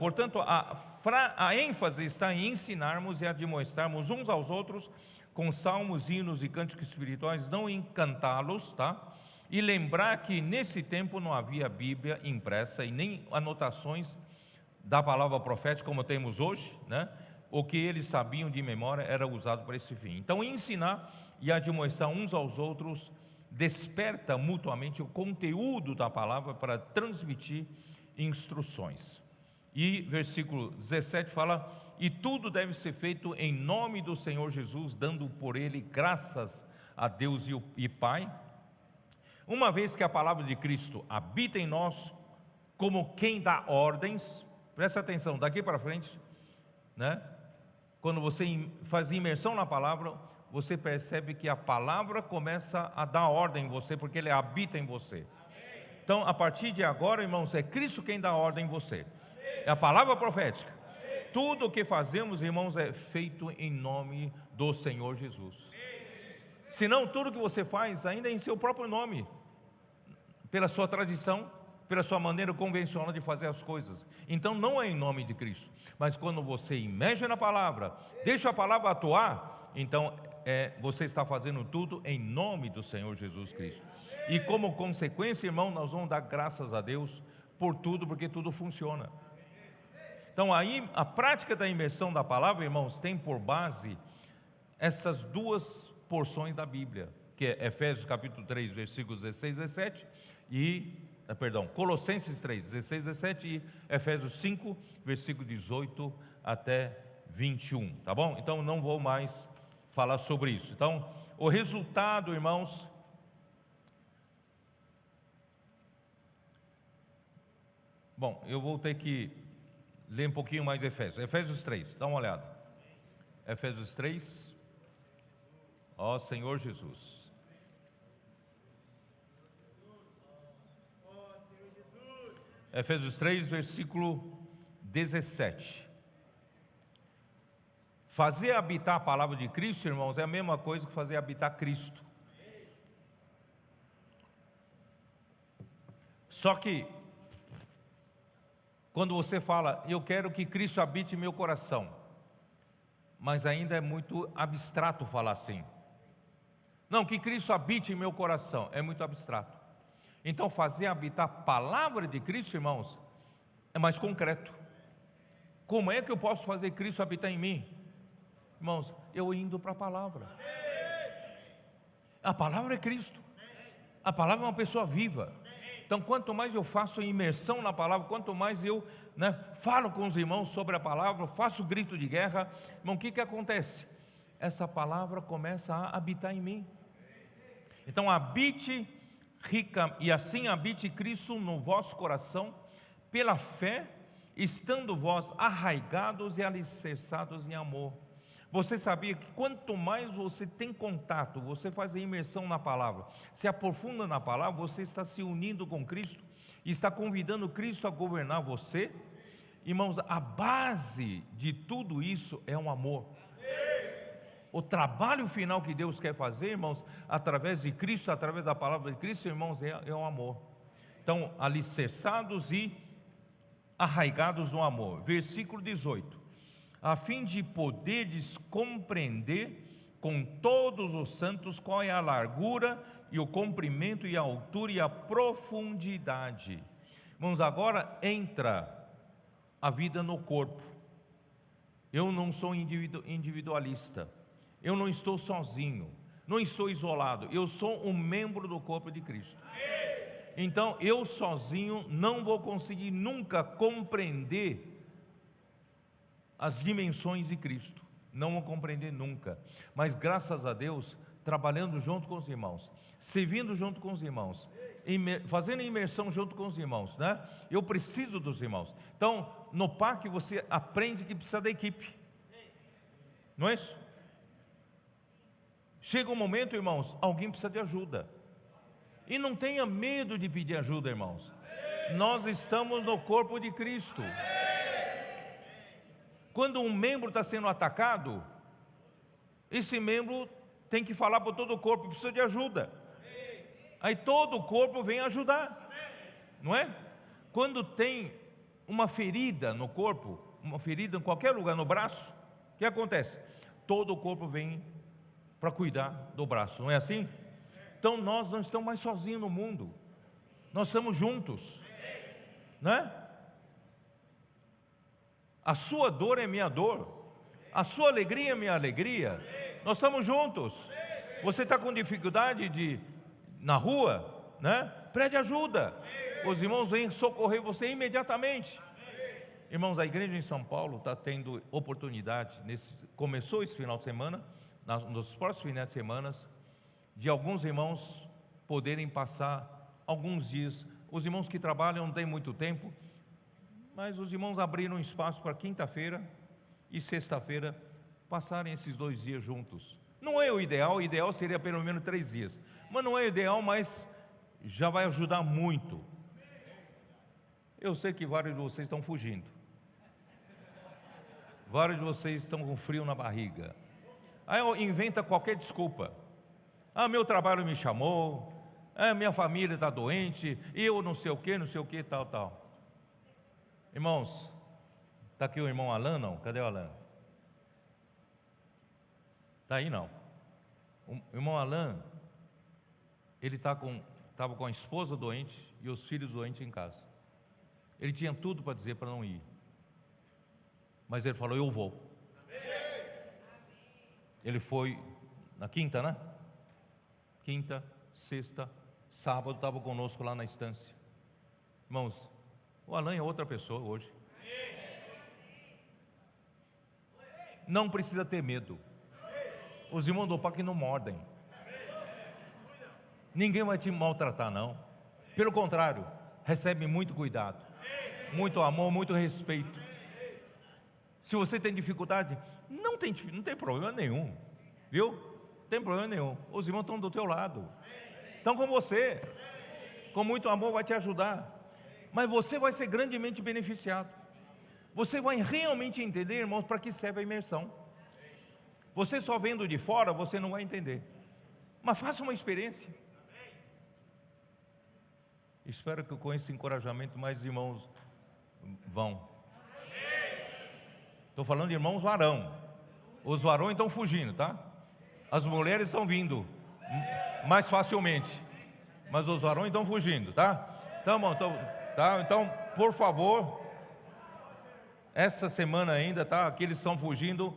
portanto, a ênfase está em ensinarmos e admoestarmos uns aos outros com salmos, hinos e cânticos espirituais, não em cantá-los, tá? E lembrar que nesse tempo não havia Bíblia impressa e nem anotações da palavra profética como temos hoje, né? O que eles sabiam de memória era usado para esse fim. Então, ensinar e admoestar uns aos outros desperta mutuamente o conteúdo da palavra para transmitir instruções. E versículo 17 fala, e tudo deve ser feito em nome do Senhor Jesus, dando por ele graças a Deus e Pai, uma vez que a palavra de Cristo habita em nós, como quem dá ordens. Presta atenção, daqui para frente, né? Quando você faz imersão na palavra, você percebe que a palavra começa a dar ordem em você, porque ele habita em você. Então, a partir de agora, irmãos, é Cristo quem dá ordem em você, é a palavra profética. Tudo o que fazemos, irmãos, é feito em nome do Senhor Jesus. Senão, tudo que você faz ainda é em seu próprio nome, pela sua tradição, pela sua maneira convencional de fazer as coisas. Então não é em nome de Cristo. Mas quando você imerge na palavra, deixa a palavra atuar, então você está fazendo tudo em nome do Senhor Jesus Cristo. E como consequência, irmão, nós vamos dar graças a Deus por tudo, porque tudo funciona. Então aí a prática da imersão da palavra, irmãos, tem por base essas duas porções da Bíblia, que é Efésios capítulo 3, versículos 16 e 17 Colossenses 3, 16 e 17 e Efésios 5, versículo 18 até 21, tá bom? Então não vou mais falar sobre isso. Então, o resultado, irmãos, bom, eu vou ter que Lê um pouquinho mais de Efésios. Efésios 3, dá uma olhada. Efésios 3. Ó Senhor Jesus. Efésios 3, versículo 17. Fazer habitar a palavra de Cristo, irmãos, é a mesma coisa que fazer habitar Cristo. Só que, quando você fala, eu quero que Cristo habite em meu coração, mas ainda é muito abstrato falar assim. Não, que Cristo habite em meu coração, é muito abstrato. Então, fazer habitar a palavra de Cristo, irmãos, é mais concreto. Como é que eu posso fazer Cristo habitar em mim? Irmãos, eu indo para a palavra. A palavra é Cristo. A palavra é uma pessoa viva. Então, quanto mais eu faço imersão na palavra, quanto mais eu falo com os irmãos sobre a palavra, faço grito de guerra, irmão, o que acontece? Essa palavra começa a habitar em mim. Então, habite rica, e assim habite Cristo no vosso coração, pela fé, estando vós arraigados e alicerçados em amor. Você sabia que quanto mais você tem contato, você faz a imersão na palavra, se aprofunda na palavra, você está se unindo com Cristo e está convidando Cristo a governar você. Irmãos, a base de tudo isso é um amor. O trabalho final que Deus quer fazer, irmãos, através de Cristo, através da palavra de Cristo, irmãos, é o amor. Então, alicerçados e arraigados no amor. Versículo 18. A fim de poderes compreender com todos os santos qual é a largura e o comprimento e a altura e a profundidade. Irmãos, agora entra a vida no corpo. Eu não sou individualista, eu não estou sozinho, não estou isolado, eu sou um membro do corpo de Cristo. Então eu sozinho não vou conseguir nunca compreender as dimensões de Cristo, não vou compreender nunca, mas graças a Deus, trabalhando junto com os irmãos, servindo junto com os irmãos, fazendo imersão junto com os irmãos, eu preciso dos irmãos. Então no PAC você aprende que precisa da equipe, não é isso? Chega um momento, irmãos, alguém precisa de ajuda, e não tenha medo de pedir ajuda, irmãos. Nós estamos no corpo de Cristo. Quando um membro está sendo atacado, esse membro tem que falar para todo o corpo, precisa de ajuda. Aí todo o corpo vem ajudar, não é? Quando tem uma ferida no corpo, uma ferida em qualquer lugar, no braço, o que acontece? Todo o corpo vem para cuidar do braço, não é assim? Então nós não estamos mais sozinhos no mundo, nós estamos juntos, não é? A sua dor é minha dor, a sua alegria é minha alegria, nós estamos juntos. Você está com dificuldade na rua, pede ajuda, os irmãos vêm socorrer você imediatamente. Irmãos, a igreja em São Paulo está tendo oportunidade, começou esse final de semana, nos próximos finais de semana, de alguns irmãos poderem passar alguns dias. Os irmãos que trabalham não têm muito tempo, mas os irmãos abriram espaço para quinta-feira e sexta-feira passarem esses 2 dias juntos. Não é o ideal seria pelo menos 3 dias, mas não é o ideal, mas já vai ajudar muito. Eu sei que vários de vocês estão fugindo, vários de vocês estão com frio na barriga, aí inventa qualquer desculpa. Meu trabalho me chamou, minha família está doente, eu não sei o que, tal. Irmãos, está aqui o irmão Alan, não? Cadê o Alan? Está aí não? O irmão Alan, ele estava com a esposa doente e os filhos doentes em casa. Ele tinha tudo para dizer para não ir, mas ele falou, eu vou. Ele foi na quinta, Quinta, sexta, sábado estava conosco lá na estância. Irmãos, o Alan é outra pessoa hoje. Não precisa ter medo. Os irmãos do PAC não mordem. Ninguém vai te maltratar, não. Pelo contrário, recebe muito cuidado, muito amor, muito respeito. Se você tem dificuldade, não tem problema nenhum, viu? Não tem problema nenhum. Os irmãos estão do teu lado, estão com você, com muito amor vai te ajudar. Mas você vai ser grandemente beneficiado. Você vai realmente entender, irmãos, para que serve a imersão. Você só vendo de fora, você não vai entender. Mas faça uma experiência. Espero que com esse encorajamento mais irmãos vão. Estou falando de irmãos varão. Os varões estão fugindo, tá? As mulheres estão vindo mais facilmente, mas os varões estão fugindo, tá? Então, por favor, essa semana ainda, tá? Aqueles que estão fugindo,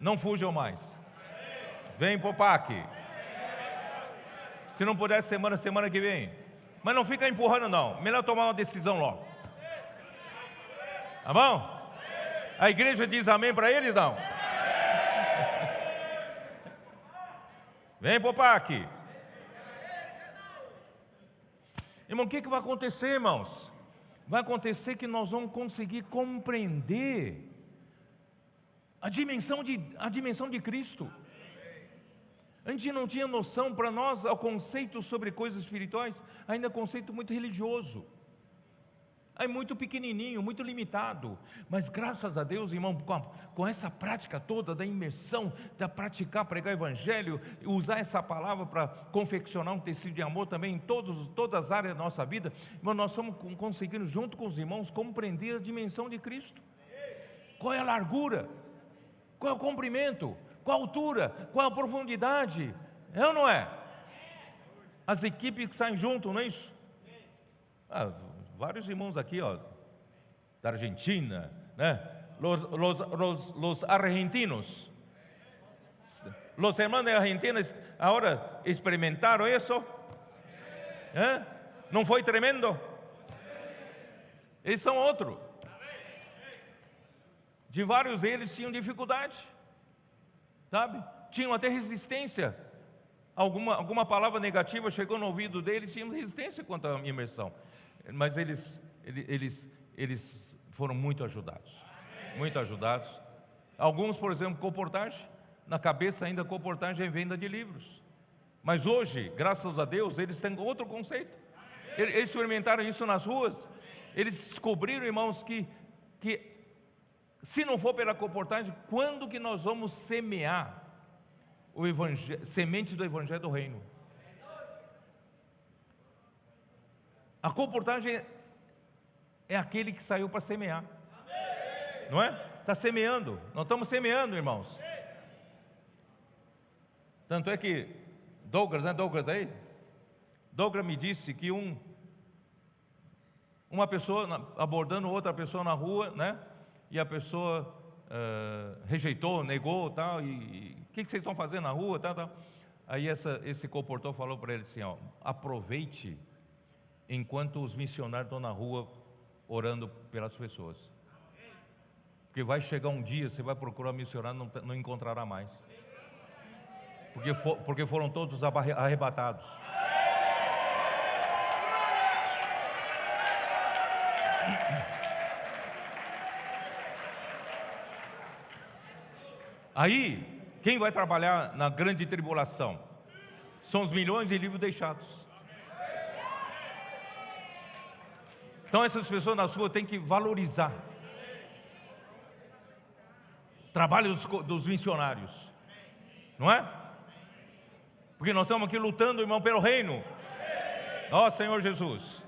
não fujam mais. Vem pro PAC. Se não puder, semana que vem. Mas não fica empurrando não, melhor tomar uma decisão logo. Tá bom? A igreja diz amém para eles, não? Vem pro PAC. Irmão, o que vai acontecer, irmãos? Vai acontecer que nós vamos conseguir compreender a dimensão de Cristo. A gente não tinha noção, para nós, o conceito sobre coisas espirituais, ainda é um conceito muito religioso. É muito pequenininho, muito limitado. Mas graças a Deus, irmão, com essa prática toda da imersão, de praticar, pregar o evangelho, usar essa palavra para confeccionar um tecido de amor também em todas as áreas da nossa vida, irmão, nós estamos conseguindo, junto com os irmãos, compreender a dimensão de Cristo. Qual é a largura? Qual é o comprimento? Qual a altura? Qual a profundidade? É ou não é? As equipes que saem junto, não é isso? Vários irmãos aqui, ó, da Argentina, né? Los argentinos. Los hermanos de Argentina agora experimentaram isso? Não foi tremendo? Eles são outros. De vários deles tinham dificuldade, sabe? Tinham até resistência. Alguma palavra negativa chegou no ouvido deles, tinham resistência quanto à imersão. Mas eles foram muito ajudados. Muito ajudados. Alguns, por exemplo, colportagem. Na cabeça ainda colportagem é venda de livros. Mas hoje, graças a Deus, eles têm outro conceito. Eles experimentaram isso nas ruas. Eles descobriram, irmãos, que se não for pela colportagem, quando que nós vamos semear semente do Evangelho do Reino? A colportagem é aquele que saiu para semear, não é? Está semeando, nós estamos semeando, irmãos. Tanto é que Douglas, né? Douglas aí? Douglas me disse que uma pessoa abordando outra pessoa na rua, né? E a pessoa rejeitou, negou, tal. E o que vocês estão fazendo na rua, tal. Aí esse colportor falou para ele assim, ó: aproveite enquanto os missionários estão na rua orando pelas pessoas, porque vai chegar um dia, você vai procurar missionário, não encontrará mais, porque foram todos arrebatados. Aí, quem vai trabalhar na grande tribulação? São os milhões de livros deixados. Então essas pessoas na rua têm que valorizar o trabalho dos missionários, não é? Porque nós estamos aqui lutando, irmão, pelo reino. Ó Senhor Jesus.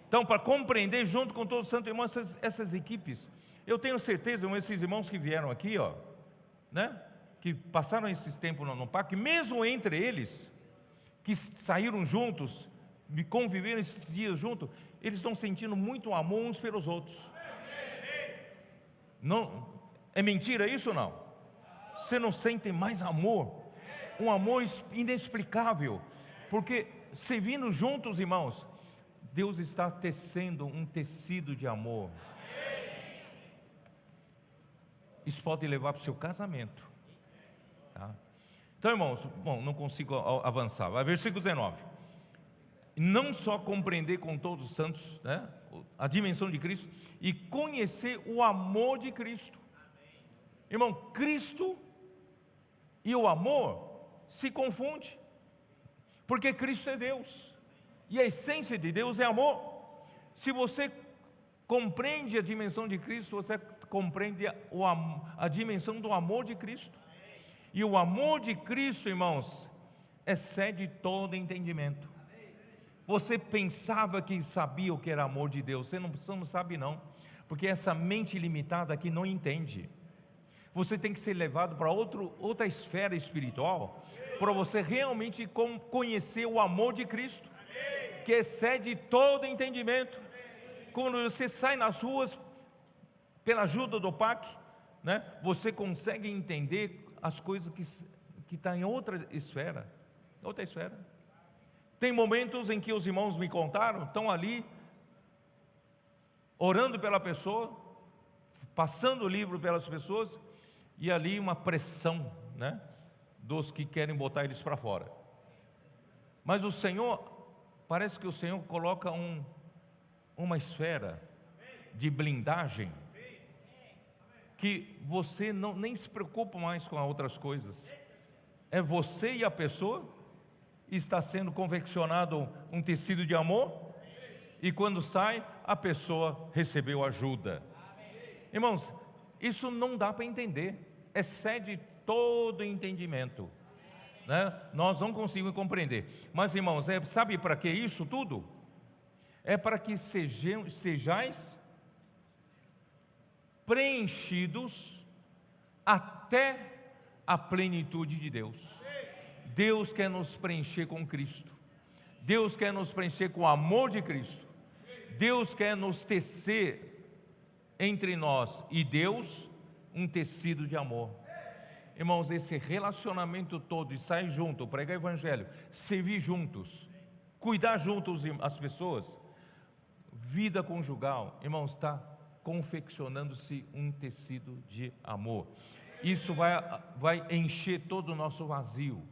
Então, para compreender junto com todos os santos irmãos essas equipes, eu tenho certeza, esses irmãos que vieram aqui, ó, né, que passaram esse tempo no PAC, mesmo entre eles, que saíram juntos, e conviveram esses dias juntos, eles estão sentindo muito amor uns pelos outros. Não, é mentira isso ou não? Você não sente mais amor? Um amor inexplicável, porque servindo juntos, irmãos, Deus está tecendo um tecido de amor. Isso pode levar para o seu casamento, tá? Então, irmãos, bom, não consigo avançar. Vai, versículo 19. Não só compreender com todos os santos, né, a dimensão de Cristo, e conhecer o amor de Cristo. Irmão, Cristo e o amor se confundem, porque Cristo é Deus, e a essência de Deus é amor. Se você compreende a dimensão de Cristo, você compreende a dimensão do amor de Cristo. E o amor de Cristo, irmãos, excede todo entendimento. Você pensava que sabia o que era amor de Deus, você não sabe não, porque essa mente limitada aqui não entende. Você tem que ser levado para outra esfera espiritual, para você realmente conhecer o amor de Cristo, que excede todo entendimento. Quando você sai nas ruas, pela ajuda do PAC, né, você consegue entender as coisas que estão em outra esfera. Tem momentos em que os irmãos me contaram, estão ali, orando pela pessoa, passando o livro pelas pessoas, e ali uma pressão, né, dos que querem botar eles para fora. Mas o Senhor, parece que o Senhor coloca uma esfera de blindagem, que você nem se preocupa mais com as outras coisas. É você e a pessoa, está sendo confeccionado um tecido de amor, e quando sai, a pessoa recebeu ajuda. Irmãos, isso não dá para entender, excede todo entendimento, né? Nós não conseguimos compreender. Mas, irmãos, sabe para que isso tudo? É para que sejais preenchidos até a plenitude de Deus. Deus quer nos preencher com Cristo. Deus quer nos preencher com o amor de Cristo. Deus quer nos tecer entre nós e Deus um tecido de amor. Irmãos, esse relacionamento todo, de sair junto, pregar o evangelho, servir juntos, cuidar juntos as pessoas, vida conjugal, irmãos, está confeccionando-se um tecido de amor. Isso vai encher todo o nosso vazio.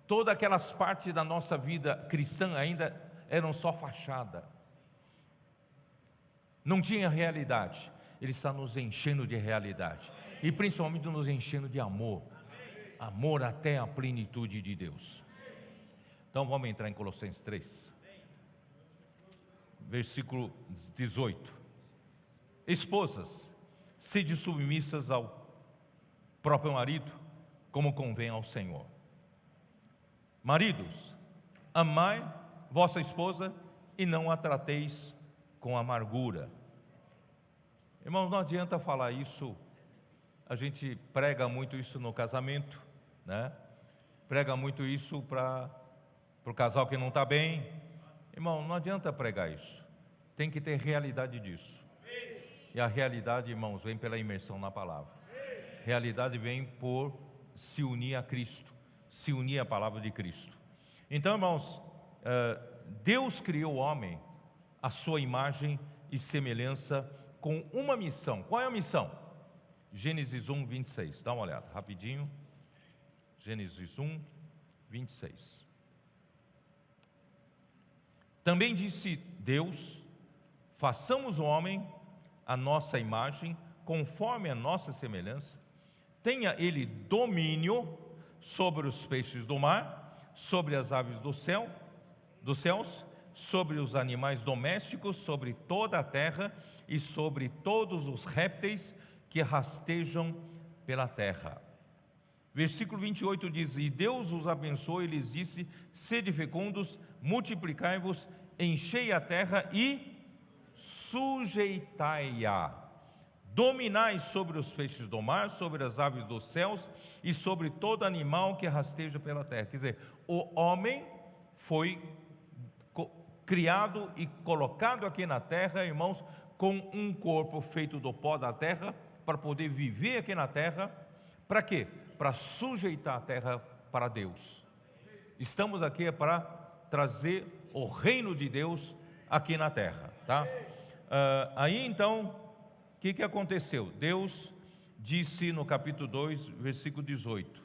Todas aquelas partes da nossa vida cristã ainda eram só fachada, não tinha realidade. Ele está nos enchendo de realidade, e principalmente nos enchendo de amor, amor até a plenitude de Deus. Então vamos entrar em Colossenses 3, versículo 18. Esposas, sede submissas ao próprio marido, como convém ao Senhor. Maridos, amai vossa esposa e não a trateis com amargura. Irmãos, não adianta falar isso, a gente prega muito isso no casamento, né? Prega muito isso para o casal que não está bem. Irmão, não adianta pregar isso, tem que ter realidade disso. E a realidade, irmãos, vem pela imersão na palavra. Realidade vem por se unir a Cristo, se unir à palavra de Cristo. Então, irmãos, Deus criou o homem à sua imagem e semelhança, com uma missão. Qual é a missão? Gênesis 1, 26. Dá uma olhada, rapidinho. Gênesis 1, 26. Também disse Deus: façamos o homem a nossa imagem, conforme a nossa semelhança. Tenha ele domínio sobre os peixes do mar, sobre as aves dos céus, sobre os animais domésticos, sobre toda a terra e sobre todos os répteis que rastejam pela terra. Versículo 28 diz: e Deus os abençoou e lhes disse: sede fecundos, multiplicai-vos, enchei a terra e sujeitai-a, dominai sobre os peixes do mar, sobre as aves dos céus e sobre todo animal que rasteja pela terra. Quer dizer, o homem foi criado e colocado aqui na terra, irmãos, com um corpo feito do pó da terra, para poder viver aqui na terra. Para quê? Para sujeitar a terra para Deus. Estamos aqui para trazer o reino de Deus aqui na terra, tá? Aí então, o que aconteceu? Deus disse no capítulo 2, versículo 18: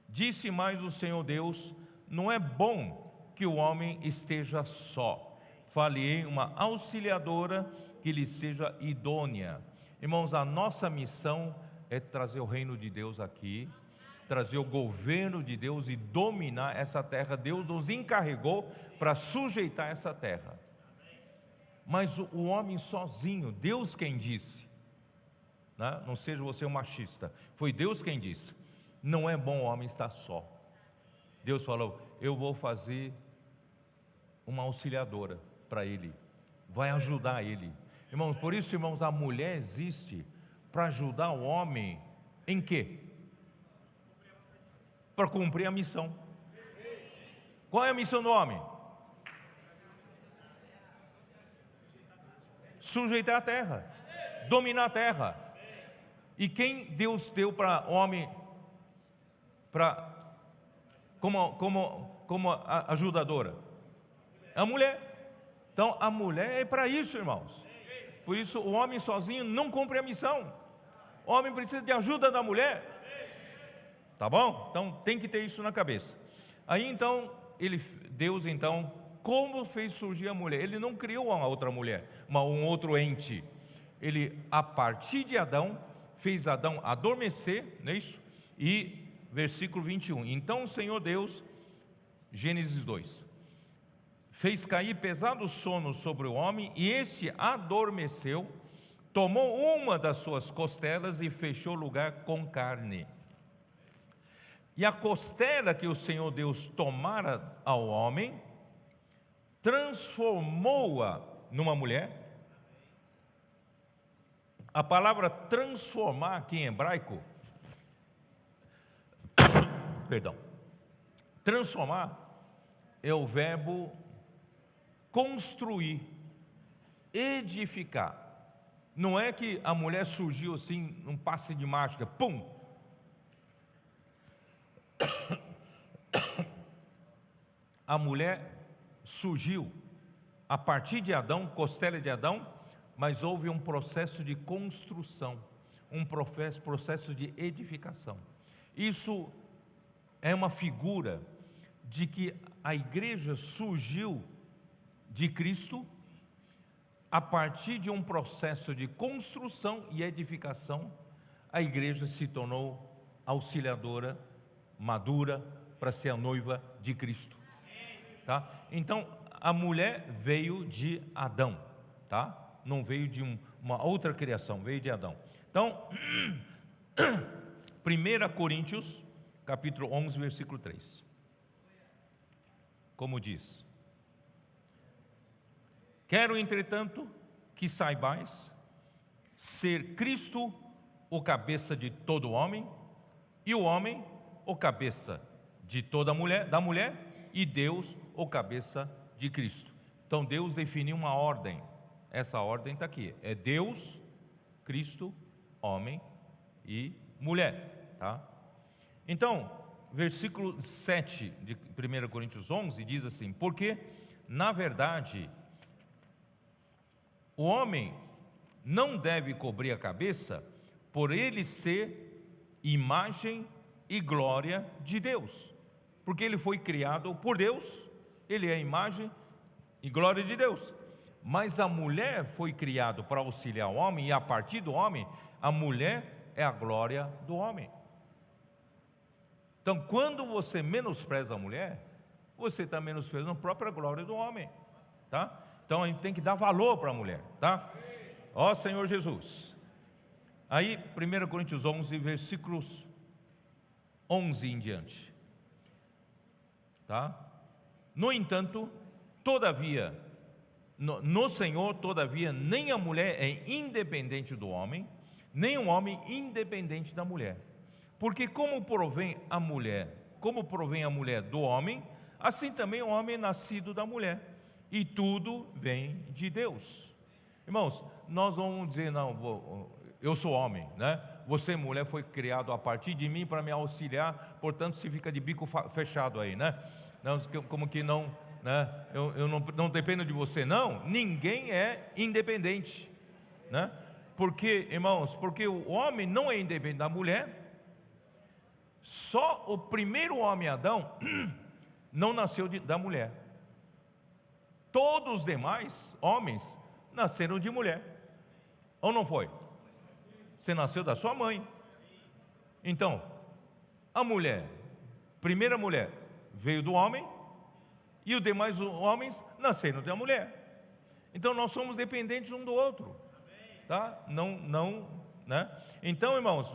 disse mais o Senhor Deus: não é bom que o homem esteja só, far-lhe-ei uma auxiliadora que lhe seja idônea. Irmãos, a nossa missão é trazer o reino de Deus aqui, trazer o governo de Deus e dominar essa terra. Deus nos encarregou para sujeitar essa terra. Mas o homem sozinho, Deus quem disse, né? Não seja você um machista, foi Deus quem disse, não é bom o homem estar só. Deus falou, eu vou fazer uma auxiliadora para ele, vai ajudar ele. Irmãos, por isso, irmãos, a mulher existe para ajudar o homem em quê? Para cumprir a missão. Qual é a missão do homem? Sujeitar a terra, dominar a terra. E quem Deus deu para o homem como ajudadora? A mulher. Então a mulher é para isso, irmãos. Por isso o homem sozinho não cumpre a missão. O homem precisa de ajuda da mulher. Tá bom? Então tem que ter isso na cabeça. Aí então, Deus então, como fez surgir a mulher? Ele não criou uma outra mulher, um outro ente. Ele, a partir de Adão, fez Adão adormecer, não é isso? E versículo 21, então o Senhor Deus, Gênesis 2, fez cair pesado sono sobre o homem, e este adormeceu, tomou uma das suas costelas e fechou o lugar com carne. E a costela que o Senhor Deus tomara ao homem, transformou-a numa mulher. A palavra transformar aqui em hebraico, perdão, transformar é o verbo construir, edificar. Não é que a mulher surgiu assim, num passe de mágica, pum. A mulher surgiu a partir de Adão, costela de Adão, mas houve um processo de construção, um processo de edificação. Isso é uma figura de que a igreja surgiu de Cristo a partir de um processo de construção e edificação. A igreja se tornou auxiliadora, madura, para ser a noiva de Cristo, tá? Então a mulher veio de Adão, tá? Não veio de uma outra criação, veio de Adão. Então 1 Coríntios capítulo 11, versículo 3, como diz: quero entretanto que saibais ser Cristo o cabeça de todo homem, e o homem o cabeça de toda mulher, da mulher, e Deus o cabeça de Cristo. Então Deus definiu uma ordem. Essa ordem está aqui, é Deus, Cristo, homem e mulher, tá? Então, versículo 7 de 1 Coríntios 11 diz assim: porque, na verdade, o homem não deve cobrir a cabeça, por ele ser imagem e glória de Deus, porque ele foi criado por Deus, ele é a imagem e glória de Deus. Mas a mulher foi criada para auxiliar o homem, e a partir do homem, a mulher é a glória do homem. Então, quando você menospreza a mulher, você está menosprezando a própria glória do homem, tá? Então a gente tem que dar valor para a mulher, tá? Ó Senhor Jesus. Aí 1 Coríntios 11, versículos 11 em diante, tá? No entanto, todavia, no Senhor, todavia, nem a mulher é independente do homem, nem o homem independente da mulher. Porque como provém a mulher do homem, assim também o homem é nascido da mulher, e tudo vem de Deus. Irmãos, nós vamos dizer, não, eu sou homem, né? Você, mulher, foi criado a partir de mim para me auxiliar, portanto você fica de bico fechado aí, né? Não, como que não, né? Eu não dependo de você. Não, ninguém é independente, né? Porque, irmãos, porque o homem não é independente da mulher. Só o primeiro homem, Adão, não nasceu da mulher. Todos os demais homens nasceram de mulher. Ou não foi? Você nasceu da sua mãe. Então, a mulher, primeira mulher, veio do homem, e os demais homens nasceram da mulher. Então nós somos dependentes um do outro, tá? Não, né? Então, irmãos,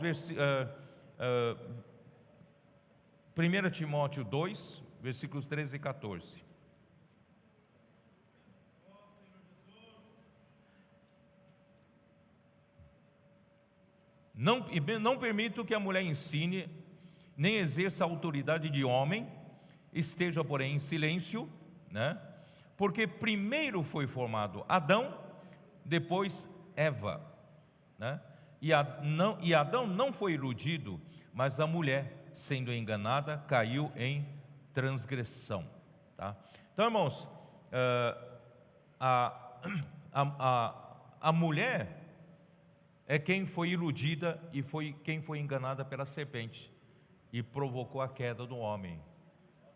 1 Timóteo 2, versículos 13 e 14. Não permito que a mulher ensine, nem exerça a autoridade de homem, esteja, porém, em silêncio, né? Porque primeiro foi formado Adão, depois Eva, né? E Adão não foi iludido, mas a mulher, sendo enganada, caiu em transgressão, tá? Então, irmãos, a mulher é quem foi iludida e quem foi enganada pela serpente e provocou a queda do homem.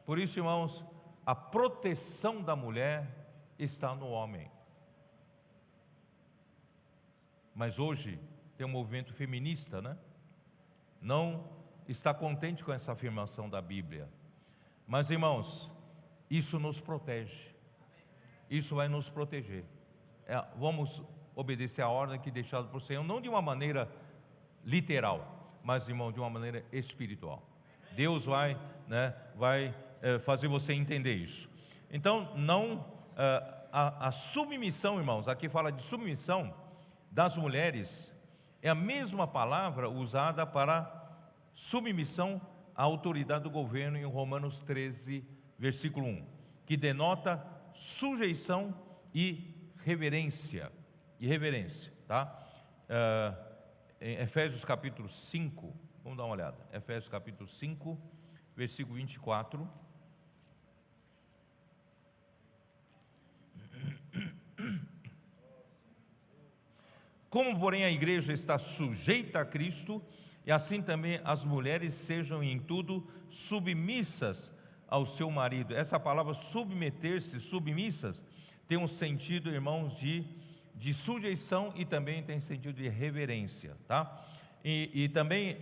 Por isso, irmãos, a proteção da mulher está no homem. Mas hoje tem um movimento feminista, né? Não está contente com essa afirmação da Bíblia. Mas, irmãos, isso nos protege. Isso vai nos proteger. Vamos obedecer a ordem que deixada por Senhor, não de uma maneira literal, mas, irmão, de uma maneira espiritual. Deus vai fazer você entender isso. Então, a submissão, irmãos, aqui fala de submissão das mulheres, é a mesma palavra usada para submissão à autoridade do governo em Romanos 13, versículo 1, que denota sujeição e reverência. Tá? Em Efésios capítulo 5, vamos dar uma olhada. Efésios capítulo 5, versículo 24. Como, porém, a igreja está sujeita a Cristo, e assim também as mulheres sejam em tudo submissas ao seu marido. Essa palavra submeter-se, submissas, tem um sentido, irmãos, de sujeição e também tem sentido de reverência, tá? E também,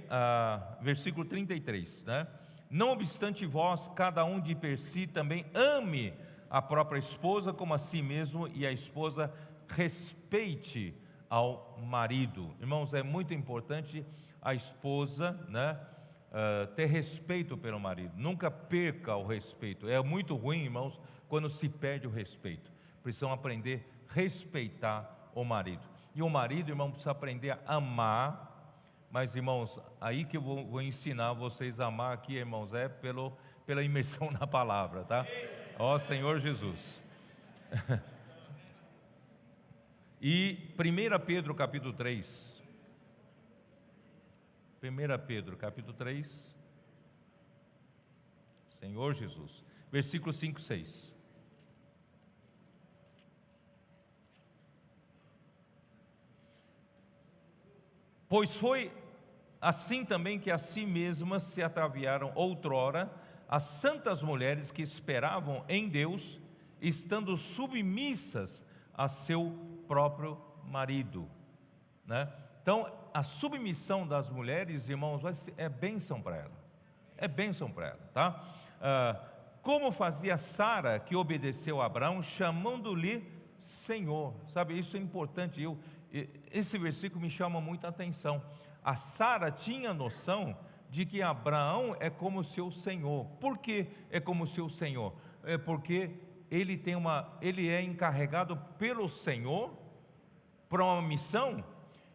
versículo 33, né? Não obstante vós, cada um de per si também ame a própria esposa como a si mesmo, e a esposa respeite ao marido. Irmãos, é muito importante a esposa, né, ter respeito pelo marido. Nunca perca o respeito. É muito ruim, irmãos, quando se perde o respeito. Precisam aprender a respeitar o marido. E o marido, irmão, precisa aprender a amar. Mas, irmãos, aí que eu vou ensinar vocês a amar aqui, irmãos, pela imersão na palavra, tá? Ó Senhor Jesus. E 1 Pedro capítulo 3. 1 Pedro capítulo 3. Senhor Jesus. Versículo 5 e 6. Pois foi assim também que a si mesmas se ataviaram outrora as santas mulheres que esperavam em Deus, estando submissas a seu próprio marido, né? Então, a submissão das mulheres, irmãos, é bênção para ela. É bênção para ela, tá? Como fazia Sara, que obedeceu a Abraão, chamando-lhe Senhor. Sabe, isso é importante. Esse versículo me chama muita atenção. A Sara tinha noção de que Abraão é como seu Senhor. Por que é como seu Senhor? É porque ele é encarregado pelo Senhor para uma missão.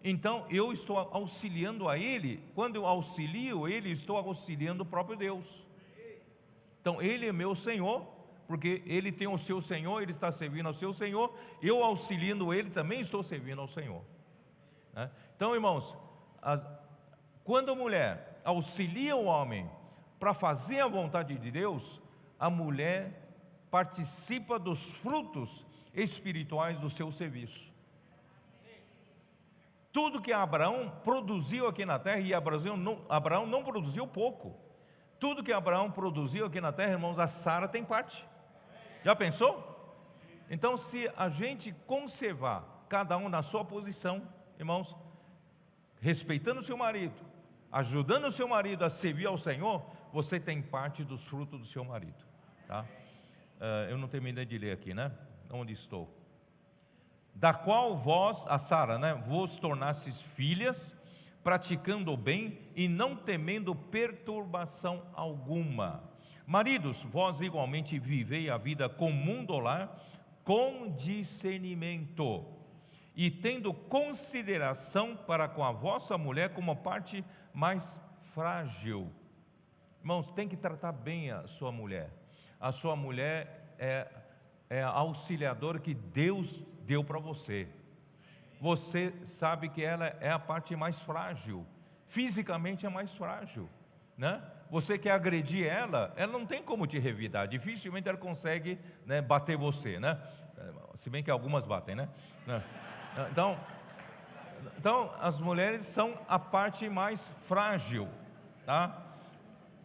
Então eu estou auxiliando a ele. Quando eu auxilio ele, estou auxiliando o próprio Deus. Então ele é meu Senhor, porque ele tem o seu Senhor, ele está servindo ao seu Senhor. Eu auxiliando ele também estou servindo ao Senhor, né? Então, irmãos, quando a mulher auxilia o homem para fazer a vontade de Deus, a mulher participa dos frutos espirituais do seu serviço. Tudo que Abraão produziu aqui na terra, e Abraão não produziu pouco, tudo que Abraão produziu aqui na terra, irmãos, a Sara tem parte. Já pensou? Então, se a gente conservar cada um na sua posição, irmãos, respeitando o seu marido, ajudando o seu marido a servir ao Senhor, você tem parte dos frutos do seu marido, tá? Eu não terminei de ler aqui, né? Onde estou? Da qual vós, a Sara, né, vos tornastes filhas, praticando o bem e não temendo perturbação alguma. Maridos, vós igualmente vivei a vida comum do lar, com discernimento, e tendo consideração para com a vossa mulher como a parte mais frágil. Irmãos, tem que tratar bem a sua mulher. A sua mulher é a auxiliadora que Deus deu para você. Você sabe que ela é a parte mais frágil, fisicamente é mais frágil, né? Você quer agredir ela não tem como te revidar, dificilmente ela consegue, né, bater você, né? Se bem que algumas batem, né? Então as mulheres são a parte mais frágil, tá?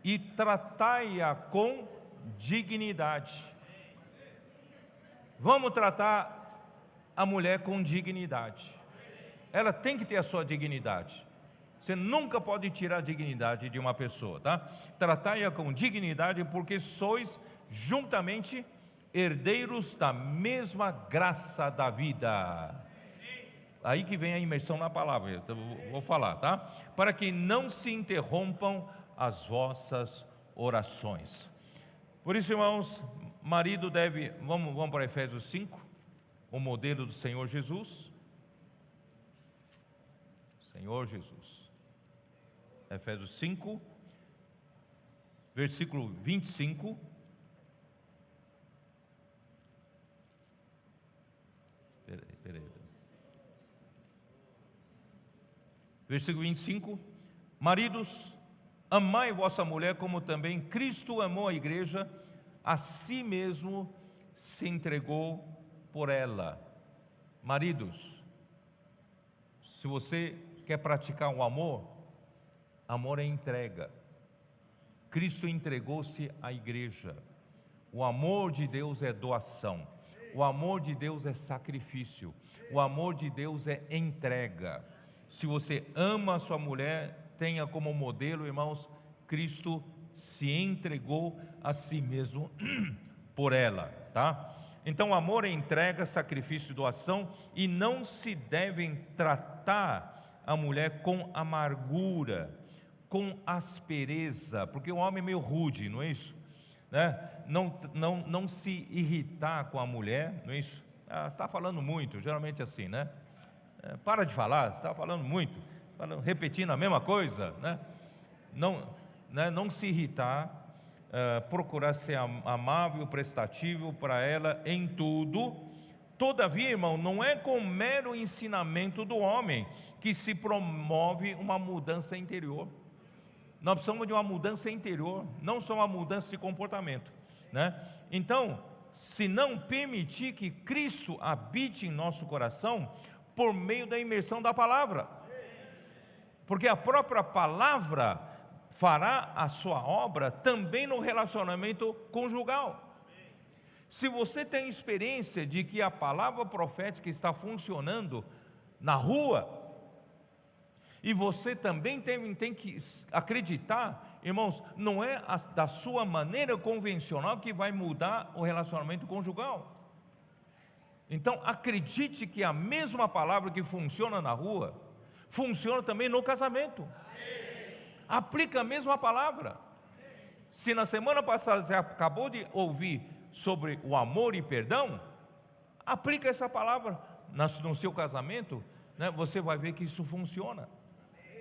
E tratai-a com dignidade. Vamos tratar a mulher com dignidade. Ela tem que ter a sua dignidade. Você nunca pode tirar a dignidade de uma pessoa, tá? Tratai-a com dignidade, porque sois juntamente herdeiros da mesma graça da vida. Aí que vem a imersão na palavra, eu vou falar, tá? Para que não se interrompam as vossas orações. Por isso, irmãos, marido deve, vamos para Efésios 5, o modelo do Senhor Jesus. Senhor Jesus. Efésios 5, versículo 25. Peraí. Versículo 25. Maridos, amai vossa mulher como também Cristo amou a igreja, a si mesmo se entregou por ela. Maridos, se você quer praticar o amor, amor é entrega. Cristo entregou-se à igreja. O amor de Deus é doação. O amor de Deus é sacrifício. O amor de Deus é entrega. Se você ama a sua mulher, tenha como modelo, irmãos, Cristo se entregou a si mesmo por ela, tá? Então, amor é entrega, sacrifício e doação, e não se devem tratar a mulher com amargura, com aspereza, porque o homem é meio rude, não é isso? Né? Não se irritar com a mulher, não é isso? Você está falando muito, geralmente assim, né? Para de falar, você está falando muito, repetindo a mesma coisa, né? Não se irritar, procurar ser amável, prestativo para ela em tudo. Todavia, irmão, não é com mero ensinamento do homem que se promove uma mudança interior. Nós precisamos de uma mudança interior, não só uma mudança de comportamento, né? Então, se não permitir que Cristo habite em nosso coração por meio da imersão da palavra, porque a própria palavra fará a sua obra também no relacionamento conjugal. Se você tem experiência de que a palavra profética está funcionando na rua, e você também tem que acreditar, irmãos, não é da sua maneira convencional que vai mudar o relacionamento conjugal. Então acredite que a mesma palavra que funciona na rua, funciona também no casamento. Aplica a mesma palavra. Se na semana passada você acabou de ouvir sobre o amor e perdão, aplica essa palavra no seu casamento, né? Você vai ver que isso funciona,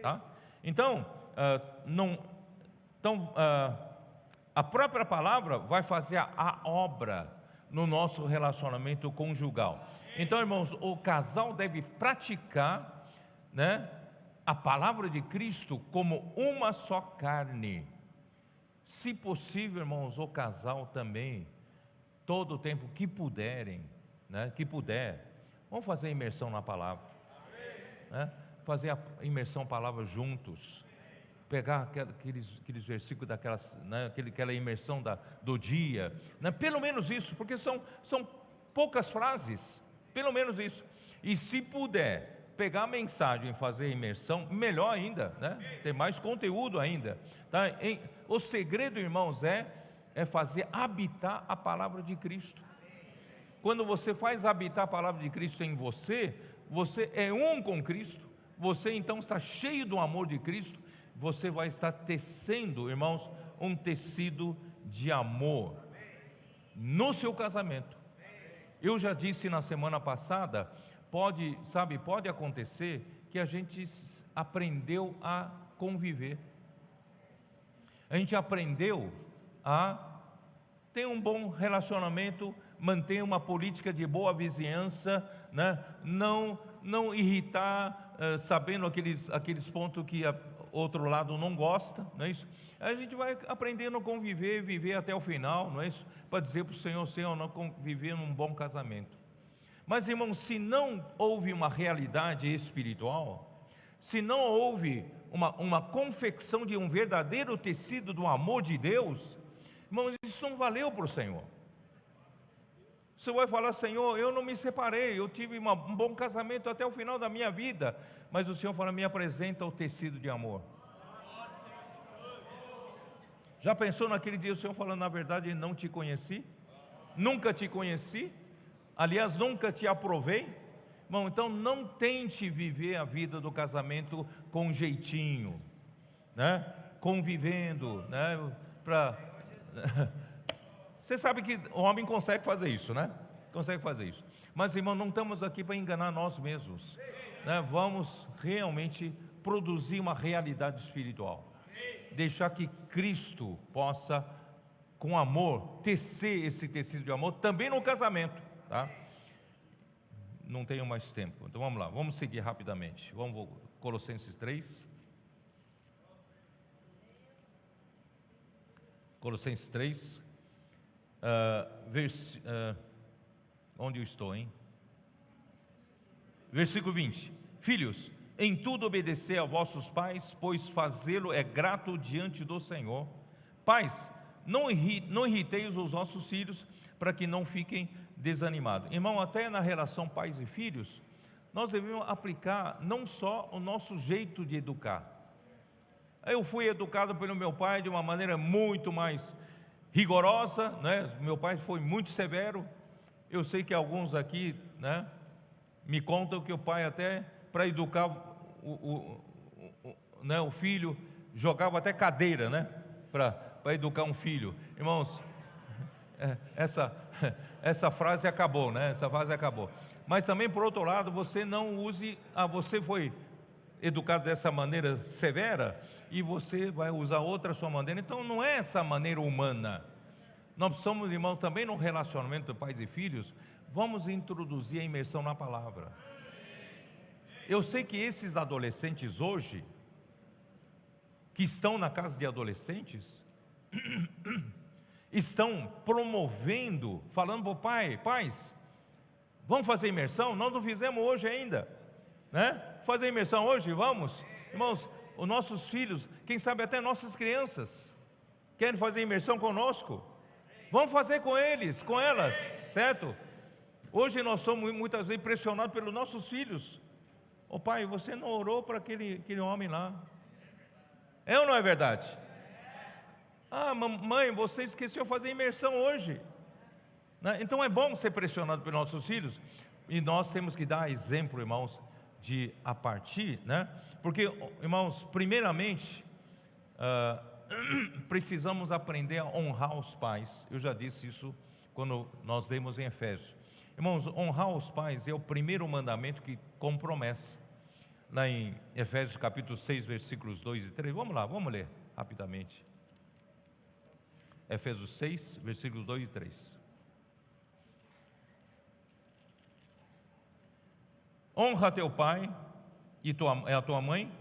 tá? Então, a própria palavra vai fazer a obra no nosso relacionamento conjugal. Então, irmãos, o casal deve praticar, né, a palavra de Cristo como uma só carne. Se possível, irmãos, o casal também, todo o tempo que puderem, né, que puder, vamos fazer a imersão na palavra, né? Fazer a imersão na palavra juntos, pegar aqueles versículos daquelas, né, aquela imersão do dia, né? Pelo menos isso, porque são poucas frases, pelo menos isso. E se puder, pegar a mensagem e fazer a imersão, melhor ainda, né? Tem mais conteúdo ainda, tá? O segredo, irmãos, é fazer habitar a palavra de Cristo. Quando você faz habitar a palavra de Cristo em você, você é um com Cristo, você então está cheio do amor de Cristo, você vai estar tecendo, irmãos, um tecido de amor no seu casamento. Eu já disse na semana passada, pode acontecer que a gente aprendeu a conviver, a gente aprendeu a ter um bom relacionamento, manter uma política de boa vizinhança, né? Não irritar, sabendo aqueles pontos que outro lado não gosta, não é isso? A gente vai aprendendo a conviver, viver até o final, não é isso? Para dizer para o Senhor, Senhor, não viver num bom casamento. Mas, irmãos, se não houve uma realidade espiritual, se não houve uma confecção de um verdadeiro tecido do amor de Deus, irmãos, isso não valeu para o Senhor. Você vai falar, Senhor, eu não me separei, eu tive um bom casamento até o final da minha vida, mas o Senhor fala, me apresenta o tecido de amor. Já pensou naquele dia o Senhor falando, na verdade, não te conheci, nunca te conheci, aliás, nunca te aprovei? Bom, então não tente viver a vida do casamento com jeitinho, né? Convivendo, né? Você sabe que o homem consegue fazer isso, né? Consegue fazer isso. Mas, irmão, não estamos aqui para enganar nós mesmos, né? Vamos realmente produzir uma realidade espiritual. Deixar que Cristo possa, com amor, tecer esse tecido de amor também no casamento, tá? Não tenho mais tempo, então vamos lá, vamos seguir rapidamente. Vamos, Colossenses 3. Colossenses 3. Onde eu estou, hein? Versículo 20. Filhos, em tudo obedecer a vossos pais, pois fazê-lo é grato diante do Senhor. Pais, não irriteis os vossos filhos, para que não fiquem desanimados. Irmão, até na relação pais e filhos, nós devemos aplicar não só o nosso jeito de educar. Eu fui educado pelo meu pai de uma maneira muito mais rigorosa, né? Meu pai foi muito severo. Eu sei que alguns aqui, né, me contam que o pai até para educar o filho jogava até cadeira, né, para educar um filho. Irmãos, essa frase acabou, né? Essa frase acabou. Mas também, por outro lado, você não use, você foi educado dessa maneira severa e você vai usar outra sua maneira. Então não é essa maneira humana. Nós somos, irmãos, também no relacionamento de pais e filhos, vamos introduzir a imersão na palavra. Eu sei que esses adolescentes hoje, que estão na casa de adolescentes, estão promovendo, falando para o pai, pais, vamos fazer imersão? Nós não fizemos hoje ainda, né? Fazer imersão hoje, vamos? Irmãos, os nossos filhos, quem sabe até nossas crianças, querem fazer imersão conosco, vamos fazer com eles, com elas, certo? Hoje nós somos muitas vezes impressionados pelos nossos filhos. Ô pai, você não orou para aquele homem lá? É ou não é verdade? Ah, mãe, você esqueceu de fazer imersão hoje, né? Então é bom ser pressionado pelos nossos filhos, e nós temos que dar exemplo, irmãos, de a partir, né? Porque, irmãos, primeiramente, precisamos aprender a honrar os pais. Eu já disse isso quando nós lemos em Efésios. Irmãos, honrar os pais é o primeiro mandamento que com promessa. Lá em Efésios capítulo 6, versículos 2 e 3. Vamos lá, vamos ler rapidamente. Efésios 6, versículos 2 e 3. Honra teu pai e a tua mãe,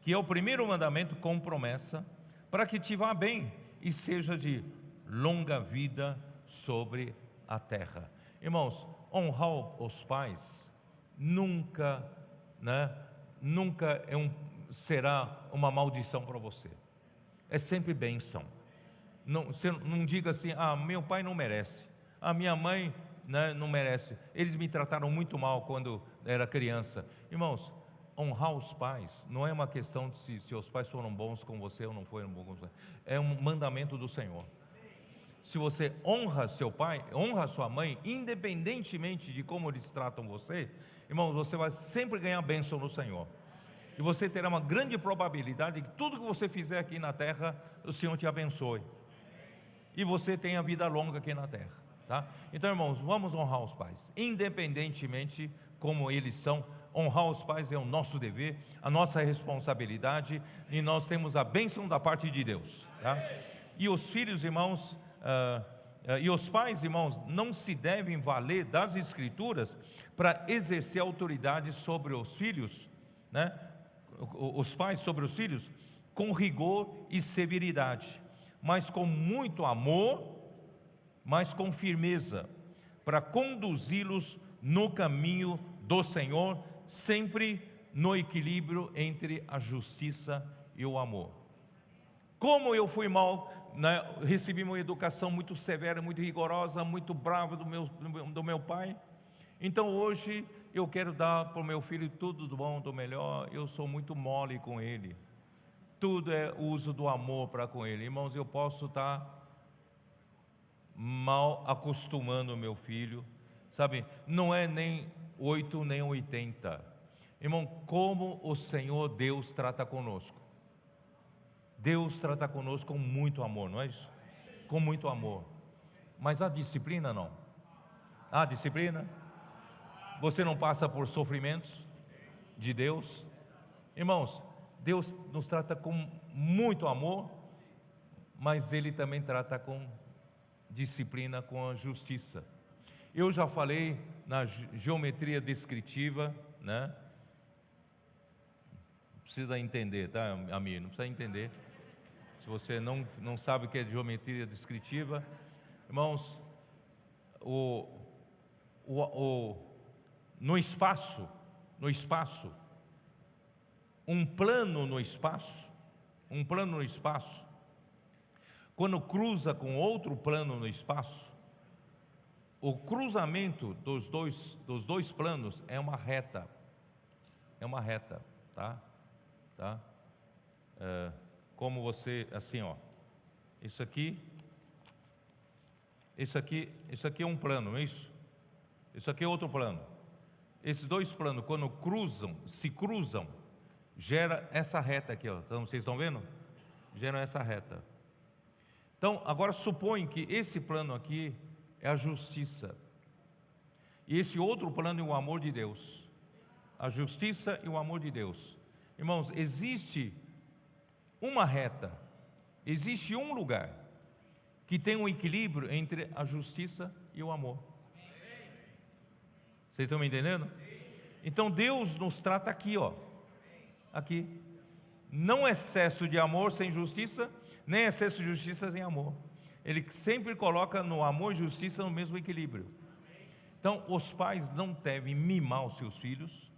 que é o primeiro mandamento com promessa, para que te vá bem e seja de longa vida sobre a terra. Irmãos, honrar os pais nunca, né, nunca será uma maldição para você. É sempre bênção. Você não diga assim, meu pai não merece, a minha mãe né, não merece. Eles me trataram muito mal quando era criança. Irmãos, honrar os pais não é uma questão de se os pais foram bons com você ou não foram bons com você. É um mandamento do Senhor. Se você honra seu pai, honra sua mãe, independentemente de como eles tratam você, irmãos, você vai sempre ganhar bênção no Senhor. E você terá uma grande probabilidade de que tudo que você fizer aqui na terra, o Senhor te abençoe. E você tenha vida longa aqui na terra, tá? Então, irmãos, vamos honrar os pais, independentemente como eles são. Honrar os pais é o nosso dever, a nossa responsabilidade, e nós temos a bênção da parte de Deus, tá? E os filhos, irmãos, e os pais, irmãos, não se devem valer das Escrituras para exercer autoridade sobre os filhos, né? Os pais sobre os filhos, com rigor e severidade, mas com muito amor, mas com firmeza, para conduzi-los no caminho do Senhor, sempre no equilíbrio entre a justiça e o amor. Como eu fui mal, né, recebi uma educação muito severa, muito rigorosa, muito brava do meu pai. Então hoje eu quero dar para o meu filho tudo do bom, do melhor. Eu sou muito mole com ele. Tudo é uso do amor para com ele. Irmãos, eu posso estar mal acostumando o meu filho, sabe? Não é nem 8 nem 80. Irmão, como o Senhor Deus trata conosco. Deus trata conosco com muito amor, não é isso? Com muito amor. Mas a disciplina não. A disciplina? Você não passa por sofrimentos de Deus? Irmãos, Deus nos trata com muito amor, mas Ele também trata com disciplina, com a justiça. Eu já falei na geometria descritiva, né? Não precisa entender, tá, amigo? Não precisa entender. Se você não sabe o que é geometria descritiva, irmãos, no espaço, um plano no espaço, quando cruza com outro plano no espaço, o cruzamento dos dois planos é uma reta, tá? Como você, assim, ó, isso aqui é um plano, não é isso? Isso aqui é outro plano. Esses dois planos, quando se cruzam, gera essa reta aqui, ó. Então, vocês estão vendo? Gera essa reta. Então, agora supõe que esse plano aqui é a justiça, e esse outro plano é o amor de Deus. A justiça e o amor de Deus. Irmãos, existe uma reta, existe um lugar que tem um equilíbrio entre a justiça e o amor. Vocês estão me entendendo? Então Deus nos trata aqui, ó, aqui. Não excesso de amor sem justiça, nem excesso de justiça sem amor. Ele sempre coloca no amor e justiça no mesmo equilíbrio. Então os pais não devem mimar os seus filhos,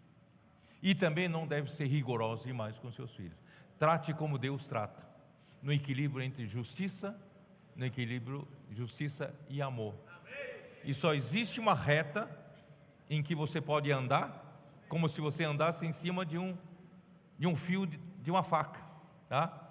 e também não devem ser rigorosos demais com seus filhos. Trate como Deus trata, no equilíbrio entre justiça e amor. E só existe uma reta em que você pode andar, como se você andasse em cima de um fio de uma faca, tá?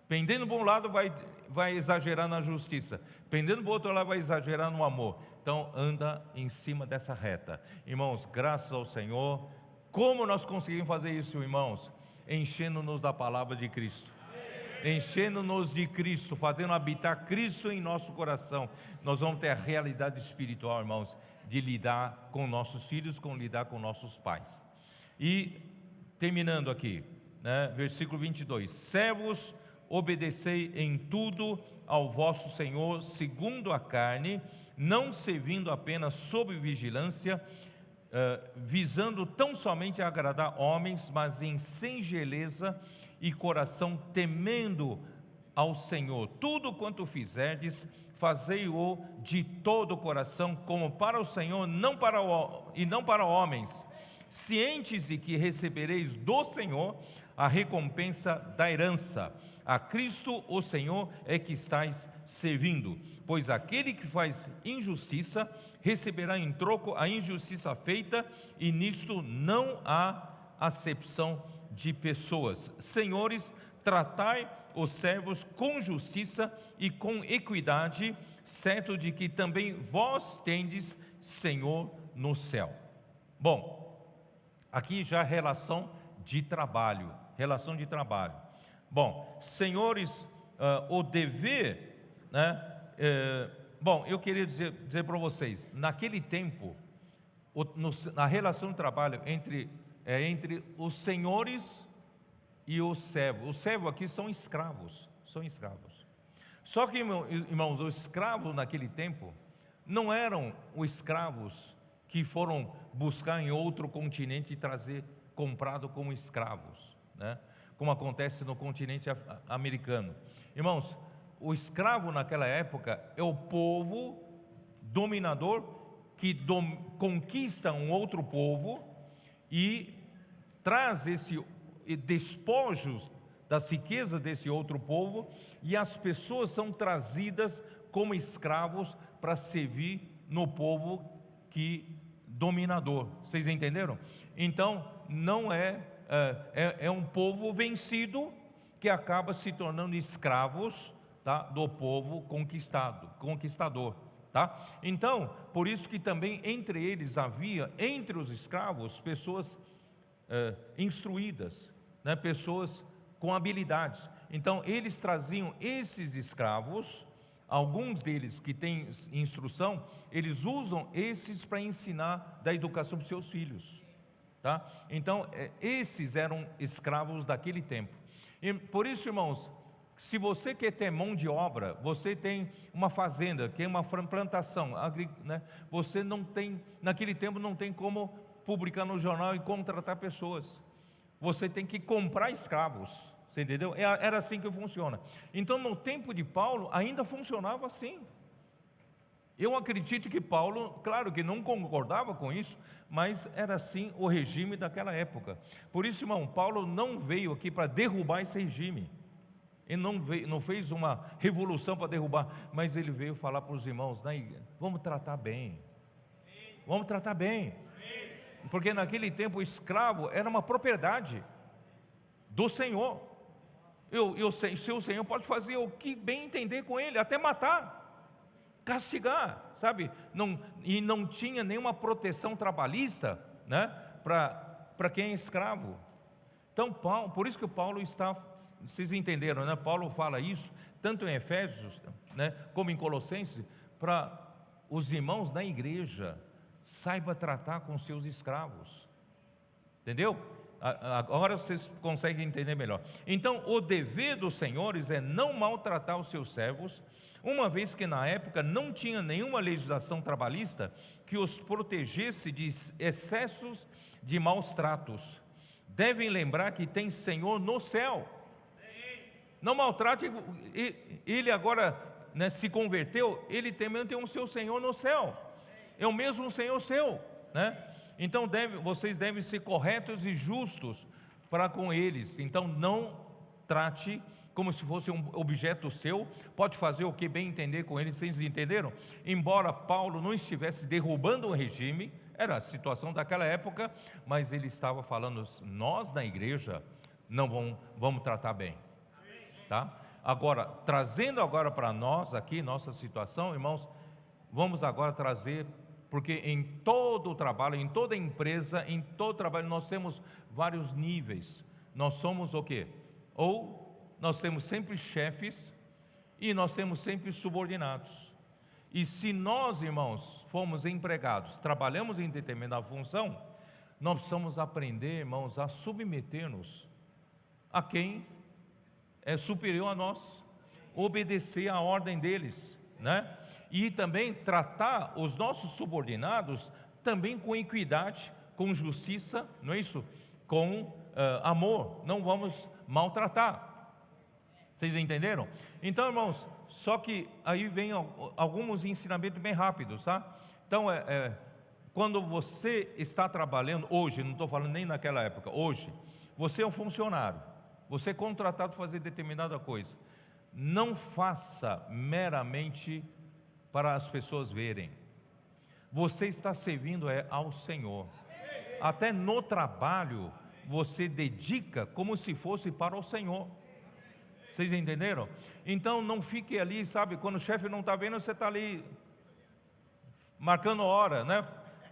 Pendendo para um lado vai exagerar na justiça, pendendo para o outro lado vai exagerar no amor. Então anda em cima dessa reta. Irmãos, graças ao Senhor. Como nós conseguimos fazer isso, irmãos? Enchendo-nos da palavra de Cristo, enchendo-nos de Cristo, fazendo habitar Cristo em nosso coração. Nós vamos ter a realidade espiritual, irmãos, de lidar com nossos filhos, lidar com nossos pais. E terminando aqui, né, versículo 22: servos, obedecei em tudo ao vosso Senhor segundo a carne, não servindo apenas sob vigilância, visando tão somente a agradar homens, mas em singeleza e coração temendo ao Senhor. Tudo quanto fizerdes, fazei-o de todo o coração, como para o Senhor, não para homens, cientes de que recebereis do Senhor a recompensa da herança. A Cristo o Senhor é que estáis servindo, pois aquele que faz injustiça receberá em troco a injustiça feita, e nisto não há acepção de pessoas. Senhores, tratai os servos com justiça e com equidade, certo de que também vós tendes Senhor no céu. Bom, aqui já relação de trabalho. Bom, senhores, o dever, né? Bom, eu queria dizer para vocês, naquele tempo, a relação de trabalho entre os senhores e os servos. Os servos aqui são escravos. Só que, irmãos, os escravos naquele tempo não eram os escravos que foram buscar em outro continente e trazer comprado como escravos, né? Como acontece no continente americano. Irmãos, o escravo naquela época é o povo dominador que conquista um outro povo e traz despojos das riquezas desse outro povo, e as pessoas são trazidas como escravos para servir no povo dominador. Vocês entenderam? Então, não é um povo vencido que acaba se tornando escravos, tá, do povo conquistador, tá? Então, por isso que também entre eles havia, entre os escravos, pessoas instruídas, né, pessoas com habilidades. Então, eles traziam esses escravos, alguns deles que têm instrução, eles usam esses para ensinar da educação para os seus filhos, tá? Então, esses eram escravos daquele tempo. E por isso, irmãos, se você quer ter mão de obra, você tem uma fazenda, quer uma plantação, né? Você não tem, naquele tempo não tem como publicar no jornal e contratar pessoas. Você tem que comprar escravos, você entendeu? Era assim que funciona. Então, no tempo de Paulo, ainda funcionava assim. Eu acredito que Paulo, claro que não concordava com isso, mas era assim o regime daquela época. Por isso, irmão, Paulo não veio aqui para derrubar esse regime. Ele não fez uma revolução para derrubar, mas ele veio falar para os irmãos, vamos tratar bem. Vamos tratar bem. Porque naquele tempo o escravo era uma propriedade do Senhor. Seu Senhor pode fazer o que bem entender com ele, até matar, castigar, sabe? E não tinha nenhuma proteção trabalhista, né, para quem é escravo. Então, por isso que Paulo está, vocês entenderam, né? Paulo fala isso, tanto em Efésios, né, como em Colossenses, para os irmãos da igreja, saiba tratar com seus escravos, entendeu? Agora vocês conseguem entender melhor. Então, o dever dos senhores é não maltratar os seus servos, uma vez que na época não tinha nenhuma legislação trabalhista que os protegesse de excessos de maus tratos. Devem lembrar que tem Senhor no céu. Não maltrate. Ele agora, né, se converteu, ele também tem um seu Senhor no céu. É o mesmo Senhor seu, né? Então vocês devem ser corretos e justos para com eles. Então não trate como se fosse um objeto seu. Pode fazer o que bem entender com eles. Vocês entenderam? Embora Paulo não estivesse derrubando o regime, era a situação daquela época, mas ele estava falando, nós na igreja não vamos tratar bem, tá? Agora, trazendo agora para nós aqui, nossa situação, irmãos, vamos agora trazer, porque em todo o trabalho, em toda empresa, em todo trabalho, nós temos vários níveis. Nós somos o quê? Ou nós temos sempre chefes e nós temos sempre subordinados. E se nós, irmãos, fomos empregados, trabalhamos em determinada função, nós precisamos aprender, irmãos, a submeter-nos a quem é superior a nós, obedecer à ordem deles, né? E também tratar os nossos subordinados também com equidade, com justiça, não é isso? Com amor, não vamos maltratar. Vocês entenderam? Então, irmãos, só que aí vem alguns ensinamentos bem rápidos, tá? Então, Quando você está trabalhando, hoje, não estou falando nem naquela época, hoje, você é um funcionário, você é contratado para fazer determinada coisa. Não faça meramente para as pessoas verem. Você está servindo ao Senhor. Até no trabalho, você dedica como se fosse para o Senhor. Vocês entenderam? Então não fique ali, sabe, quando o chefe não está vendo, você está ali marcando hora, né?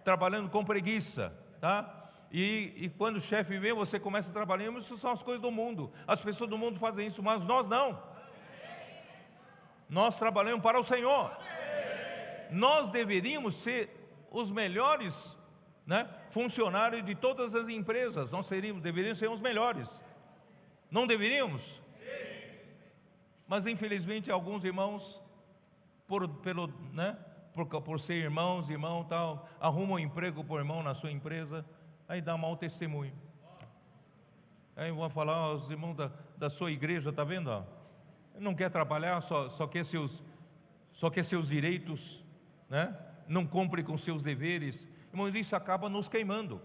Trabalhando com preguiça, tá? E quando o chefe vê, você começa a trabalhar. Isso são as coisas do mundo. As pessoas do mundo fazem isso, mas nós não. Nós trabalhamos para o Senhor. Nós deveríamos ser os melhores, né, funcionários de todas as empresas. Nós deveríamos ser os melhores. Não deveríamos? Mas infelizmente alguns irmãos, por ser irmão, tal, arrumam um emprego por irmão na sua empresa, aí dá mau testemunho. Aí vão falar, os irmãos da sua igreja, está vendo? Ó? Não quer trabalhar, só quer seus direitos, né? Não cumpre com seus deveres. Irmãos, isso acaba nos queimando.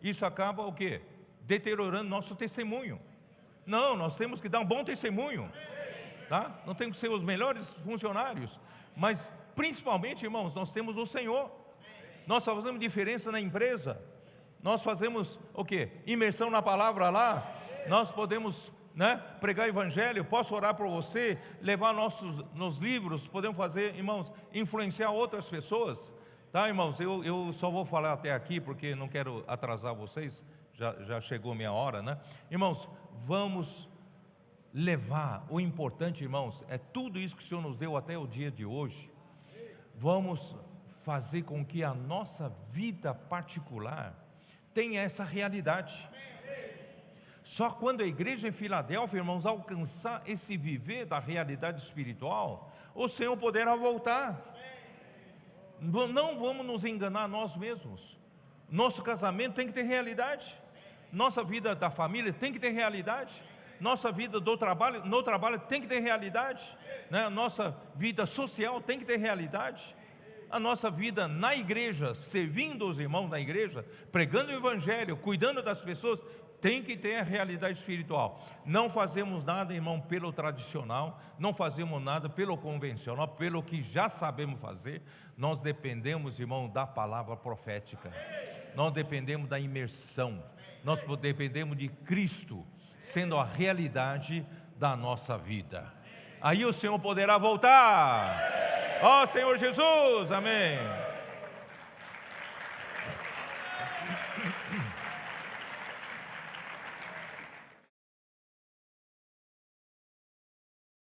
Isso acaba o quê? Deteriorando nosso testemunho. Não, nós temos que dar um bom testemunho, tá? Não temos que ser os melhores funcionários, mas principalmente, irmãos, nós temos o Senhor. Nós fazemos diferença na empresa. Nós fazemos o quê? Imersão na palavra lá. Nós podemos, né, pregar o evangelho. Posso orar por você, levar nos livros. Podemos fazer, irmãos, influenciar outras pessoas, tá, irmãos? Eu só vou falar até aqui porque não quero atrasar vocês. Já chegou minha hora, né? Irmãos, vamos levar. O importante, irmãos, é tudo isso que o Senhor nos deu até o dia de hoje. Vamos fazer com que a nossa vida particular tenha essa realidade. Só quando a igreja em Filadélfia, irmãos, alcançar esse viver da realidade espiritual, o Senhor poderá voltar. Não vamos nos enganar nós mesmos. Nosso casamento tem que ter realidade. Nossa vida da família tem que ter realidade. Nossa vida no trabalho tem que ter realidade, né? Nossa vida social tem que ter realidade. A nossa vida na igreja, servindo os irmãos na igreja, pregando o evangelho, cuidando das pessoas, tem que ter a realidade espiritual. Não fazemos nada, irmão, pelo tradicional, não fazemos nada pelo convencional, pelo que já sabemos fazer. Nós dependemos, irmão, da palavra profética. Nós dependemos da imersão. Nós dependemos de Cristo sendo a realidade da nossa vida. Aí o Senhor poderá voltar. Ó Senhor Jesus, amém.